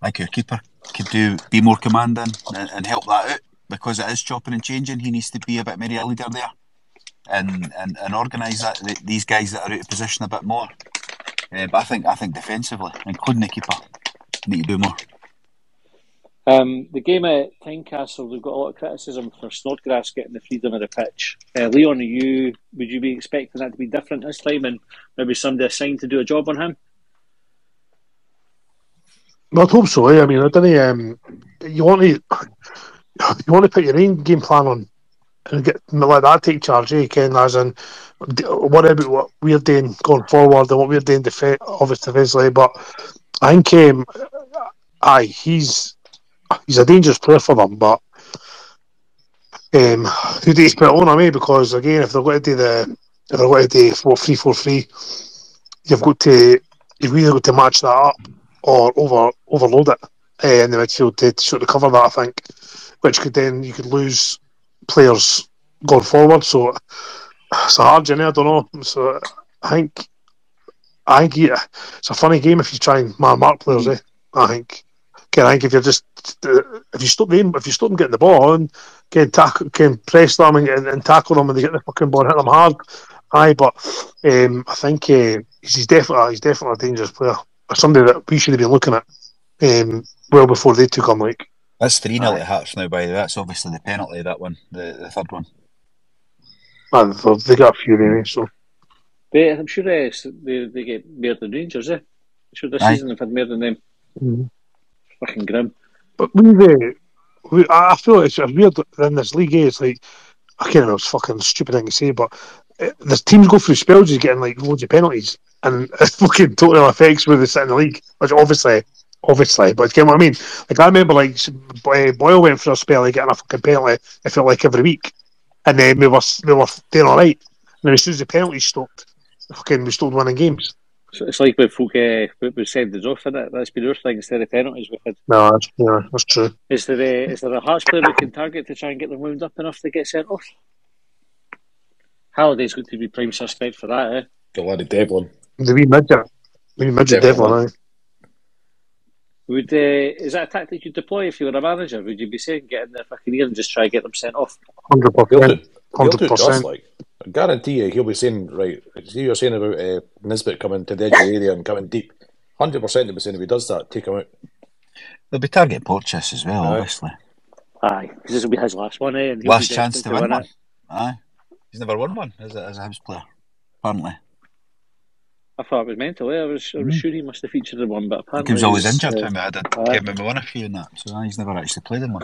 Speaker 3: I think our keeper could be more commanding and help that out, because it is chopping and changing. He needs to be a bit more a leader there and organise these guys that are out of position a bit more. But I think defensively, including the keeper, need to do more.
Speaker 2: The game at Tynecastle, we've got a lot of criticism for Snodgrass getting the freedom of the pitch. Leon, would you be expecting that to be different this time, and maybe somebody assigned to do a job on him?
Speaker 4: Well, I'd hope so. I mean, I don't. You want to put your own game plan on and let that take charge. Ken, as in, worry about what we're doing going forward and what we're doing defensively. But I think, he's a dangerous player for them, but who do you expect on him? Because again, if they're going to do 3-4-3, you've either got to match that up or overload it in the midfield to sort of cover that. I think, which you could lose players going forward. So it's a hard journey. I don't know. So I think it's a funny game if you try and mark players. I think. I think if you're just if you stop them getting the ball on, can press them and tackle them, and they get the fucking ball and hit them hard. Aye, but I think he's definitely a dangerous player. Or somebody that we should have been looking at well before they took him. Like
Speaker 3: that's 3-0 to Hearts now. By the way, that's obviously the penalty. That one, the third one.
Speaker 4: Man, they got a few anyway. So
Speaker 2: I'm sure they get more than Rangers. I'm sure this season they've had more than them.
Speaker 4: Mm-hmm.
Speaker 2: Fucking grim.
Speaker 4: But I feel like it's weird in this league. It's like I can't remember. It's a fucking stupid thing to say, but the teams go through spells. He's getting like loads of penalties, and it fucking totally affects where they sit in the league. Which obviously, but you know what I mean? Like I remember, like Boyle went for a spell, like getting a fucking penalty. I felt like every week, and then we were doing all right. And then as soon as the penalties stopped, we stopped winning games.
Speaker 2: So it's like when folk we send the off in it. That's been our thing instead of penalties we've had.
Speaker 4: No, that's true.
Speaker 2: Is there a Hearts player we can target to try and get them wound up enough to get sent off? Halliday's going to be prime suspect for that, eh?
Speaker 5: The laddie Devlin.
Speaker 4: The wee midget Devlin.
Speaker 2: Is that a tactic you deploy if you were a manager? Would you be saying get in there fucking ear and just try and get them sent off?
Speaker 4: 100%.
Speaker 5: He'll do just like. I guarantee you, he'll be saying, right, see you're saying about Nisbet coming to the edge of the area and coming deep. 100% he'll be saying if he does that, take him out.
Speaker 3: There'll be target Porteous as well, obviously.
Speaker 2: Aye, because this will be his last one, eh? And
Speaker 3: last chance to win one. Aye. He's never won one as a Hibs player, apparently.
Speaker 2: I thought it was mental, eh? I was sure he must have featured in one, but apparently
Speaker 3: he was always injured when we won a few in that, so he's never actually played in one.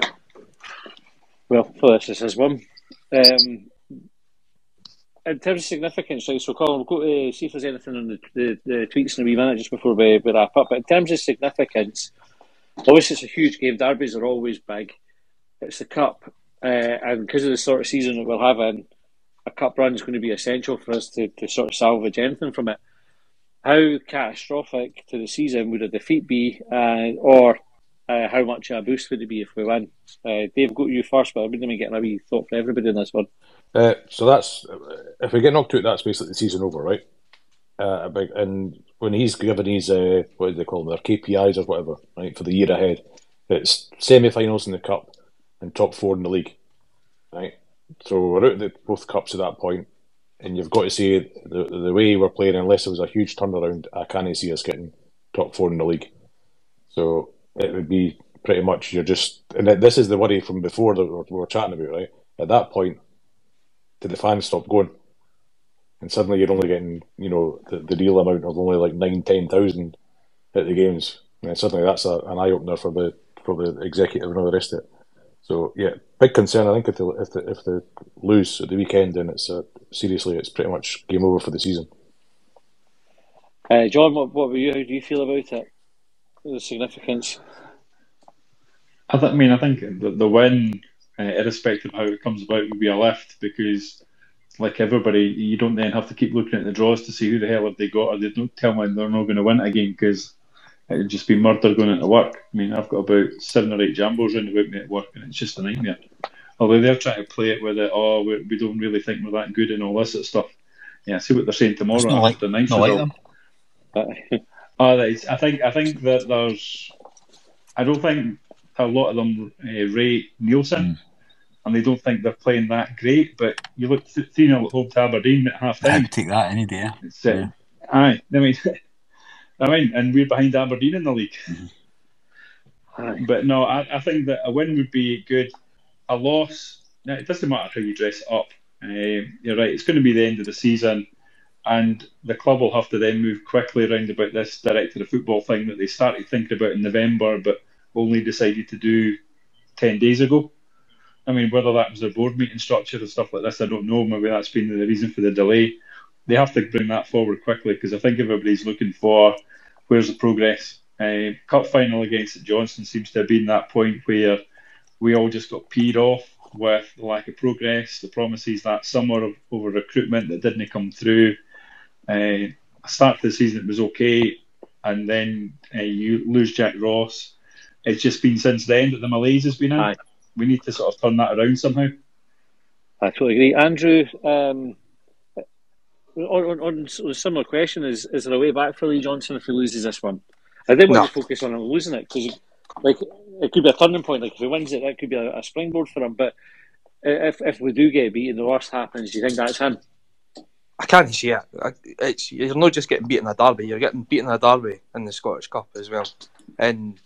Speaker 2: Well, this is his one. In terms of significance, right, so Colin, we'll go to see if there's anything on the tweets in a wee minute just before we wrap up. But in terms of significance, obviously it's a huge game. Derbies are always big. It's the Cup, and because of the sort of season that we're having, a Cup run is going to be essential for us to sort of salvage anything from it. How catastrophic to the season would a defeat be, or how much of a boost would it be if we win? Dave, go to you first, but I'm going to be getting a wee thought for everybody in this one.
Speaker 5: So that's if we get knocked out, that's basically the season over, right? And when he's given his what do they call them, their KPIs or whatever, right, for the year ahead, it's semi-finals in the Cup and top 4 in the league, right? So we're out of both cups at that point, and you've got to say the way we're playing, unless there was a huge turnaround, I can't see us getting top 4 in the league. So it would be pretty much you're just, and this is the worry from before that we were chatting about, right? At that point, did the fans stop going? And suddenly you're only getting, the real amount of only like 9,000-10,000 at the games, and suddenly that's an eye opener for the executive and all the rest of it. So yeah, big concern. I think if they lose at the weekend, then it's seriously, it's pretty much game over for the season.
Speaker 2: John, what were you? How do you feel about it? The significance.
Speaker 6: I think the win, irrespective of how it comes about, will be a lift because, like everybody, you don't then have to keep looking at the draws to see who the hell have they got, or they don't tell me they're not going to win it again because it would just be murder going into work. I mean, I've got about 7 or 8 jambos round about me at work, and it's just a nightmare. Although they're trying to play it with it, we don't really think we're that good and all this sort of stuff. Yeah, see what they're saying tomorrow after the ninth result. I think that there's. I don't think a lot of them rate Nielsen, and they don't think they're playing that great. But you look 3-0 at home to Aberdeen at half time.
Speaker 3: I'd take that any day.
Speaker 6: Aye, I mean, and we're behind Aberdeen in the league. But no, I think that a win would be good. A loss, it doesn't matter how you dress it up. You're right, it's going to be the end of the season, and the club will have to then move quickly around about this director of football thing that they started thinking about in November, but only decided to do 10 days ago. I mean, whether that was their board meeting structure and stuff like this, I don't know. Maybe that's been the reason for the delay. They have to bring that forward quickly because I think everybody's looking for where's the progress. Cup final against St Johnstone seems to have been that point where we all just got peed off with the lack of progress, the promises that summer over recruitment that didn't come through. Start of the season it was okay, and then you lose Jack Ross. It's just been since then that the malaise has been in.
Speaker 2: Aye.
Speaker 6: We need to sort of turn that around somehow.
Speaker 2: I totally agree. Andrew, on a similar question, is there a way back for Lee Johnson if he loses this one? I didn't want to focus on him losing it because like it could be a turning point. Like if he wins it, that could be a springboard for him. But if we do get beaten, the worst happens. Do you think that's him?
Speaker 7: I can't see it. You're not just getting beaten in a derby, you're getting beaten in a derby in the Scottish Cup as well. And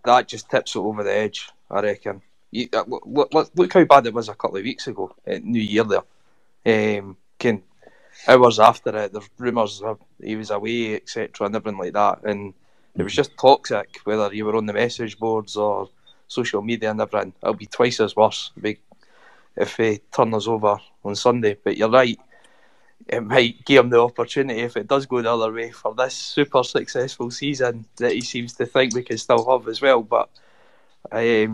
Speaker 7: that just tips it over the edge, I reckon. Look how bad it was a couple of weeks ago at New Year there. Hours after it, there's rumours of he was away, etc., and everything like that. And it was just toxic, whether you were on the message boards or social media and everything. It'll be twice as worse if they turn us over on Sunday. But you're right. It might give him the opportunity, if it does go the other way, for this super successful season that he seems to think we can still have as well. But I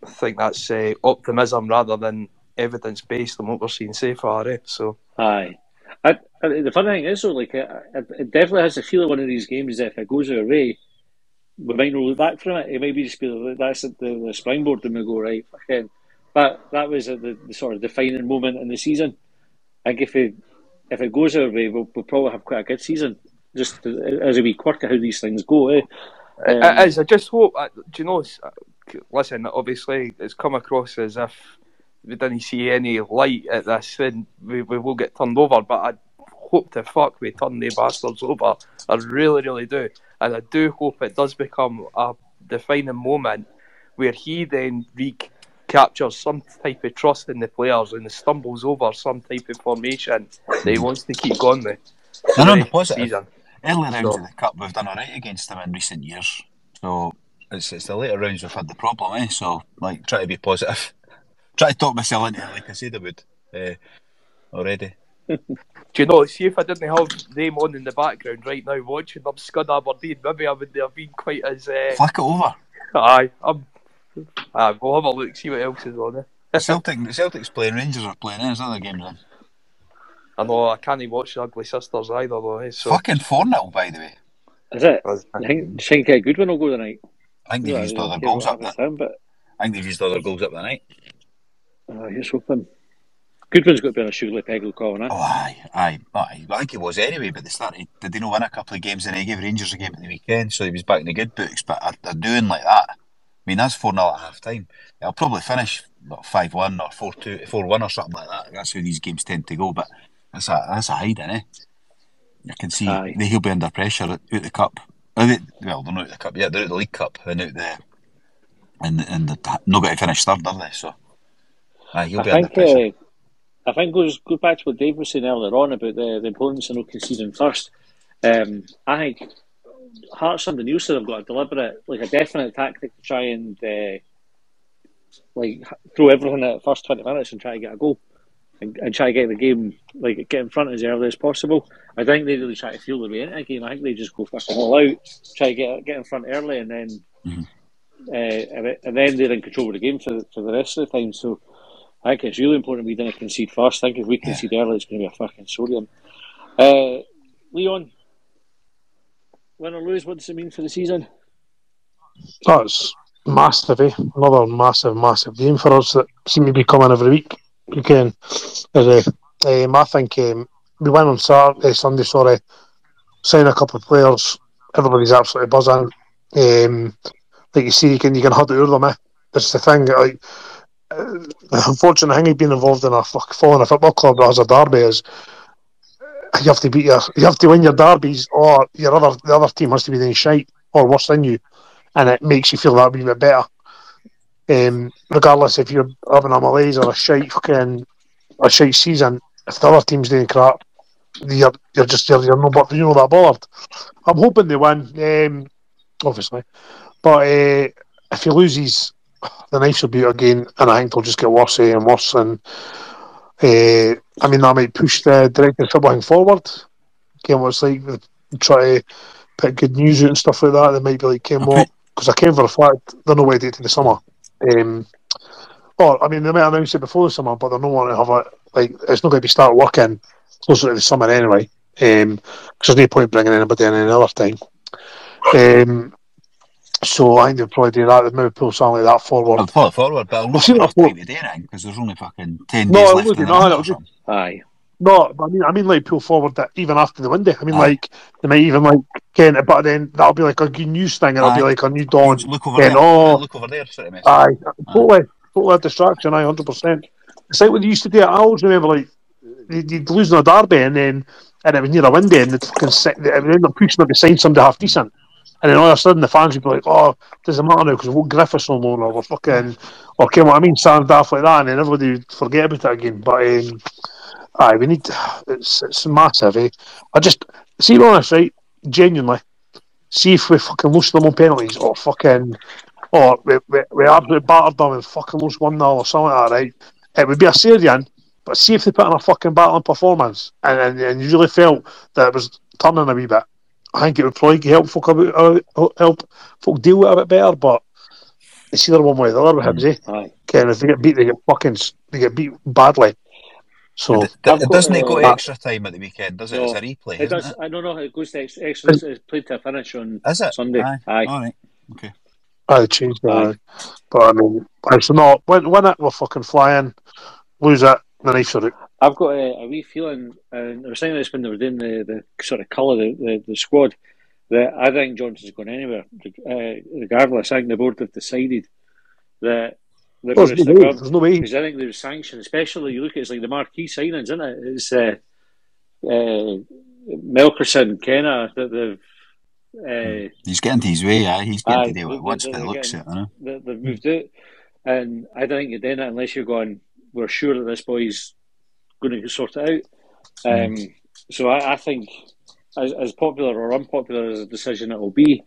Speaker 7: think that's optimism rather than evidence-based on what we're seeing so far. So,
Speaker 2: aye. The funny thing is, though, like it definitely has a feel of one of these games that if it goes our way, we might not look back from it. It might be just be like, that's the springboard, and we go right. Fucking, that was the sort of defining moment in the season. I think if it goes our way, we'll probably have quite a good season. Just as a wee quirk of how these things go.
Speaker 7: It is. I just hope. Do you know? Listen, obviously, it's come across as if we didn't see any light at this, and we will get turned over. But I hope to fuck we turn the bastards over. I really, really do, and I do hope it does become a defining moment where he then captures some type of trust in the players and stumbles over some type of formation that he wants to keep going with.
Speaker 3: And on the positive, early rounds of the Cup we've done alright against them in recent years. So it's the later rounds we've had the problem, So like, try to be positive. Try to talk myself into it like I said I would already.
Speaker 7: Do you know, see if I didn't have them on in the background right now watching them scud Aberdeen, maybe I wouldn't have been quite as...
Speaker 3: Flick it over.
Speaker 7: Aye, we'll have a look, see what else is on there.
Speaker 3: Celtic's playing, Rangers are playing, there's other games in.
Speaker 7: I know, I can't watch the Ugly Sisters either though. So.
Speaker 3: Fucking 4-0 by the way.
Speaker 2: Is it? I think a good one will go tonight.
Speaker 3: I think they've used other goals up there. I think they've used other goals up the night.
Speaker 2: Here's hoping. Goodwin's got to be on a Sugarly Peggle call, eh?
Speaker 3: Oh, aye. I think he was anyway, but did they not win a couple of games and he gave Rangers a game at the weekend, so he was back in the good books, but they're doing like that. I mean, that's 4-0 at half time. It'll probably finish 5-1 or 4-2, 4-1 or something like that. That's how these games tend to go, but that's a hiding, I can see he'll be under pressure out the Cup. Well, they're not out the Cup yet, they're out the League Cup and out the and they're not going to finish third, are they? So he'll be under pressure.
Speaker 2: I think goes back to what Dave was saying earlier on about the importance of not conceding first. I think Hearts under Nielsen have got a definite tactic to try and throw everything at the first 20 minutes and try to get a goal and try to get the game, get in front as early as possible. I think they really try to feel their way into the game. I think they just go fucking all out, try to get in front early, and then and then they're in control of the game for the rest of the time. So I think it's really important we didn't concede first. I think if we concede early, it's going to be a fucking sodium. Leon, win or lose, what does it mean for the season?
Speaker 4: That's massive, Another massive game for us that seem to be coming every week. Again, I think we win on Sunday, sign a couple of players, everybody's absolutely buzzing. Like you see, you can hurt out of them, That's the thing, the unfortunate thing of being involved in following a football club that has a derby is you have to win your derbies, or the other team has to be doing shite or worse than you, and it makes you feel that wee bit better. Regardless if you're having a malaise or a shite season, if the other team's doing crap, you're not that bothered. I'm hoping they win, obviously, but if he loses, the knives will be out again, and I think they'll just get worse and worse. And that might push the director of footballing forward. Again, what it's like, try to put good news out and stuff like that. They might be like, because I came for a fact they're not waiting to the summer. They might announce it before the summer, but they're not wanting to have it's not going to be start working closer to the summer anyway. Because there's no point bringing anybody in any other time. So I think they'll probably do that. They'll maybe pull something like that forward.
Speaker 3: I'll pull it forward, but I'll not have time to do anything because there's only fucking 10 days left in the month or something.
Speaker 2: Aye.
Speaker 4: No, but I mean, like pull forward that even after the window. I mean,
Speaker 3: Aye.
Speaker 4: like they might even like get it, but then that'll be like a good news thing. It'll be like a new dawn.
Speaker 3: Look over
Speaker 4: Then
Speaker 3: there. Look over there. Sort of message.
Speaker 4: aye, totally a distraction. 100%. It's like what they used to do. I always remember like you'd lose in a derby, and it was near a window, and they'd fucking they would end up pushing up beside somebody half decent. And then all of a sudden the fans would be like, "Oh, doesn't matter now because we've got Griffiths on loan, or we're fucking, or okay, what I mean, stand daft like that," and then everybody would forget about it again. But aye, we need. It's massive. I just see, honest, right? Genuinely, see if we fucking lose them on penalties, or fucking, or we absolutely battered them and fucking lose 1-0 or something like that, right? It would be a Syrian, but see if they put in a fucking battling performance, and you really felt that it was turning a wee bit. I think it would probably help folk deal with it a bit better, but it's either one way or the other with Hibs, eh? Ken, if they get beat, they get beat badly. So
Speaker 3: it doesn't go to extra time at the weekend, does it? It's a replay, isn't it?
Speaker 2: I don't know. It goes to extra. It's played to a finish on Sunday.
Speaker 3: Aye. All right. Okay.
Speaker 4: I changed that. But I mean, it's not win it. We're fucking flying. Lose it. The knife's out.
Speaker 2: I've got a wee feeling, and I was saying this when they were doing the sort of colour the squad, that I think Johnson's going anywhere. Regardless, I think the board have decided that they're going to stick up.
Speaker 4: There's no way.
Speaker 2: Because I think there's sanctioned, especially you look at it's like the marquee signings, isn't it? It's Melkerson, Kenna that they've.
Speaker 3: He's getting to his way, he's getting to do what he wants by the looks of it.
Speaker 2: They've moved out, and I don't think you're doing it unless you're going, we're sure that this boy's going to sort it out. So I think, as popular or unpopular as a decision it will be,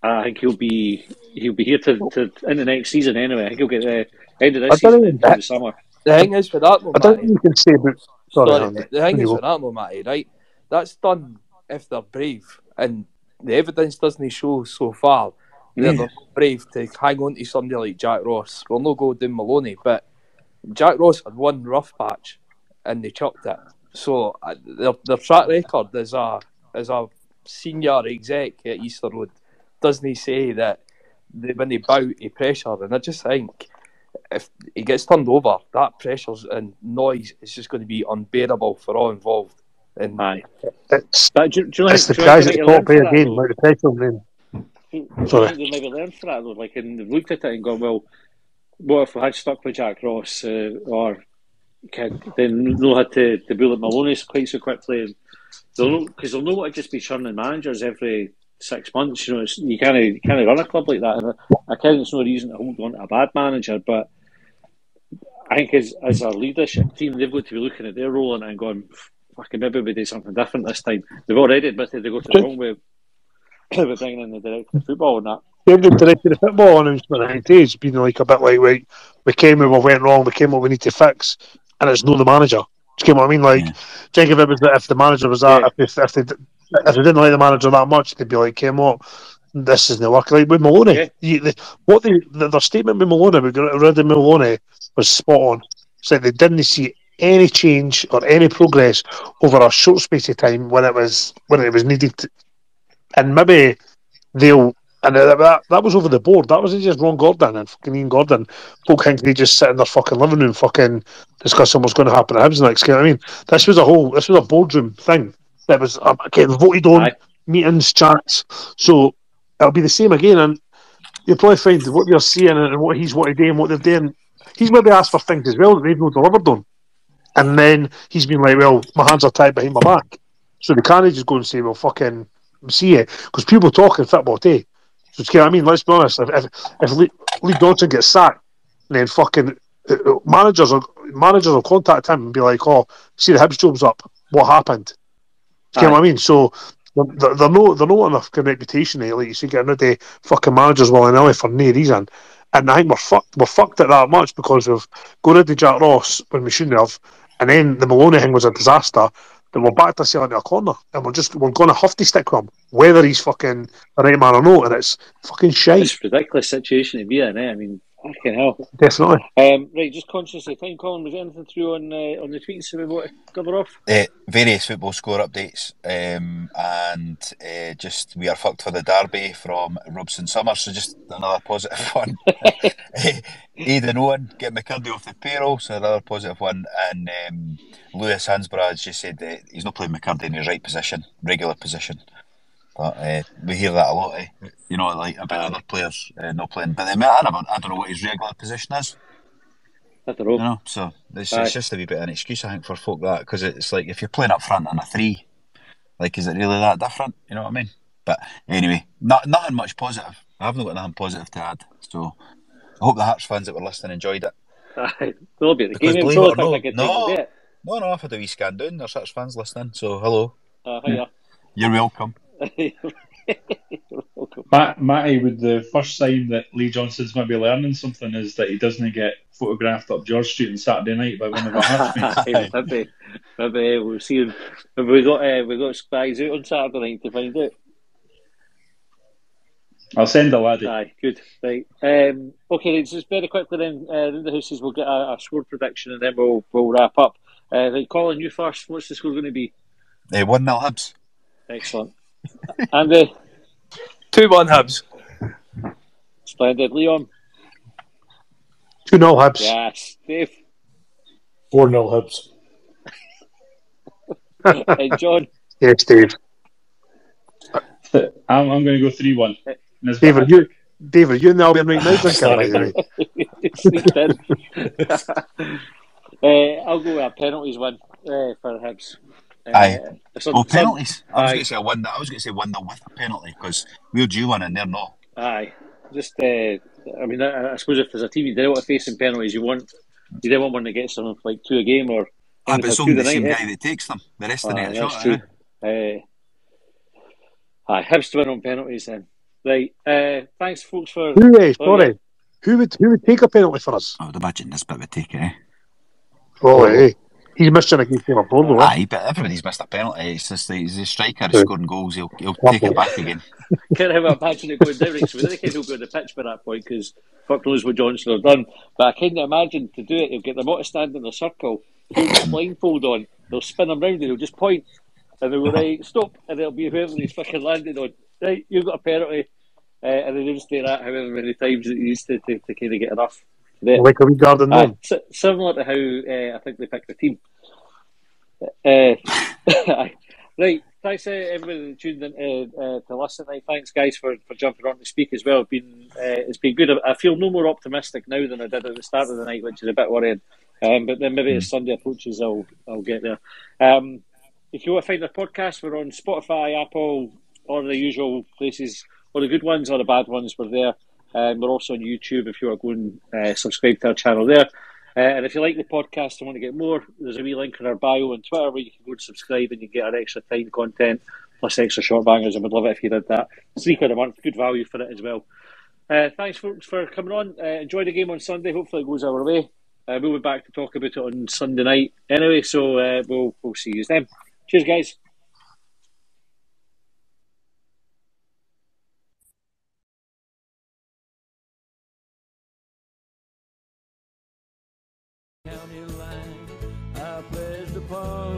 Speaker 2: I think he'll be here to in the next season anyway. I think he'll get the end of this season into the summer.
Speaker 7: The thing is for that, though,
Speaker 4: I don't think you can say about.
Speaker 7: The thing is for that, though, Matty, right? That's done if they're brave, and the evidence doesn't show so far that they're not brave to hang on to somebody like Jack Ross. We'll not go down Maloney, but Jack Ross had one rough patch and they chucked it. So their track record as a senior exec at Easter Road doesn't say that when they bow to pressure. And I just think if he gets turned over, that pressure and noise is just going to be unbearable for all involved. And
Speaker 4: it's the guys at the top play again, like the pressure then.
Speaker 2: Sorry. I think they maybe learned for that though, like, and they've looked at it and gone, well, what if we had stuck with Jack Ross, or then no had to bullet Maloney quite so quickly, because they'll know what to just be churning managers every 6 months. You know, you can't run a club like that. And I think there's no reason to hold on to a bad manager, but I think as a leadership team, they've got to be looking at their role and going, fucking maybe we do something different this time. They've already admitted they go to the wrong way with bringing in the director of football and that.
Speaker 4: The director of football announcement, I think, has been like a bit like, right, we came with what went wrong, we came with what we need to fix, and it's not the manager. Do you get what I mean? Like, think of it as if the manager was that, if they didn't like the manager that much, they'd be like, came on, this isn't working. Like with Maloney, their statement with Maloney, we got rid of Maloney, was spot on. It's like they didn't see any change or any progress over a short space of time when it was needed to, and maybe they'll. And that was over the board. That wasn't just Ron Gordon and fucking Ian Gordon. Folk think they just sit in their fucking living room fucking discussing what's going to happen at Hibs next. You know what I mean? This was a boardroom thing that was getting voted on, meetings, chats. So it'll be the same again, and you'll probably find what you're seeing and what he's wanted to do and what they're doing. He's maybe asked for things as well that they've not delivered on. And then he's been like, well, my hands are tied behind my back. So they can't just go and say, well, fucking see it. Because people talk in football too. So, you know what I mean? Let's be honest. If Lee Johnson gets sacked, then fucking managers will contact him and be like, "Oh, see the Hibs job's up. What happened?" You know what I mean? So they're not enough reputation. Like you see, getting rid of fucking managers willy-nilly for no reason. And I think we're fucked at that much because we've got rid of Jack Ross when we shouldn't have, and then the Maloney thing was a disaster. Then we're back to sailing to a corner, and we're going to have to stick with him, whether he's fucking the right man or not, and it's fucking shite.
Speaker 2: It's a ridiculous situation to be in, eh? I mean, fucking hell.
Speaker 4: Definitely.
Speaker 2: Right, just conscious of time, Colin, was there anything through on the tweets that we want to cover off?
Speaker 3: Various football score updates, and just we are fucked for the derby from Robson Summers, so just another positive one. Aidan Owen, get McCurdy off the payroll, so another positive one. And Lewis Hansborough has just said that he's not playing McCurdy in his right position, regular position. But we hear that a lot, you know, like about other players not playing. But I don't know what his regular position is.
Speaker 2: I don't know.
Speaker 3: You know, so it's just a wee bit of an excuse, I think, for folk that, because it's like if you're playing up front on a 3, like, is it really that different? You know what I mean? But anyway, nothing much positive. I haven't got nothing positive to add. So I hope the Hearts fans that were listening enjoyed it.
Speaker 2: They'll be at the
Speaker 3: Because
Speaker 2: game.
Speaker 3: believe it or
Speaker 2: No,
Speaker 3: I've had a wee scan down. There's Hearts fans listening. So hello.
Speaker 2: Hiya.
Speaker 3: You're welcome.
Speaker 6: Matty, would the first sign that Lee Johnson's maybe learning something is that he doesn't get photographed up George Street on Saturday night by one of our Hearts mates?
Speaker 2: Maybe we'll see. Maybe we got spies out on Saturday night to find out.
Speaker 6: I'll send a laddie.
Speaker 2: Aye, good. Right. Okay, just very quickly then, in the houses we'll get a score prediction and then we'll wrap up. Right, Colin, you first. What's the score going to be?
Speaker 3: 1-0 Hibs.
Speaker 2: Excellent. Andy?
Speaker 7: 2-1 Hibs.
Speaker 2: Splendid. Leon?
Speaker 4: 2-0 Hibs.
Speaker 2: Yes. Dave?
Speaker 5: 4-0 Hibs.
Speaker 2: And John?
Speaker 4: Yes, Dave.
Speaker 6: I'm going to go 3-1.
Speaker 4: Dave, are you in the Albion right now?
Speaker 2: Sleep in. I'll go with a penalties win for Hibs.
Speaker 3: Aye. Penalties. I was going to say 1-0. I was going to say 1-0 with a penalty because we're due one and they're not.
Speaker 2: Aye. Just, I mean, I suppose if there's a team you don't want to face in penalties, you don't want one that gets them like 2 a game or.
Speaker 3: But it's only the same guy that takes them. The rest of the night.
Speaker 2: That's true. Hibs to win on penalties then. Right. Thanks, folks, for.
Speaker 4: Who would take a penalty for us?
Speaker 3: I would imagine this bit would take it.
Speaker 4: He's missing against Liverpool, though.
Speaker 3: Aye, but everybody's missed a penalty. It's just he's a striker scoring goals. He'll take it back again.
Speaker 2: Can't have imagine it going down. So we don't think he'll go on the pitch by that point because fuck knows what Johnson have done. But I can't imagine to do it. He'll get them all to stand in a circle, he'll put a blindfold on, they'll spin him round and he'll just point and they'll go, right, stop, and it'll be whoever he's fucking landed on. Right, you've got a penalty. And then he'll just do that however many times it used to kind of get enough.
Speaker 4: Like a wee garden gnome.
Speaker 2: Similar to how I think they picked the team. Right, thanks everybody that tuned in to listen. Thanks guys for jumping on to speak as well. It's been good. I feel no more optimistic now than I did at the start of the night, which is a bit worrying. But then maybe as Sunday approaches, I'll get there. If you want to find our podcast, we're on Spotify, Apple, all the usual places. All the good ones or the bad ones, we're there. We're also on YouTube if you want to go and subscribe to our channel there. And if you like the podcast and want to get more, there's a wee link in our bio on Twitter where you can go and subscribe and you get our extra time content plus extra short bangers. I would love it if you did that. It's £3 a month, good value for it as well. Thanks folks for coming on. Enjoy the game on Sunday. Hopefully it goes our way. We'll be back to talk about it on Sunday night anyway. So we'll see you then. Cheers guys.
Speaker 1: County line I pledged upon.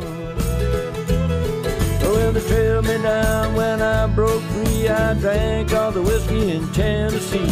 Speaker 1: Well, they trailed me down when I broke free. I drank all the whiskey in Tennessee.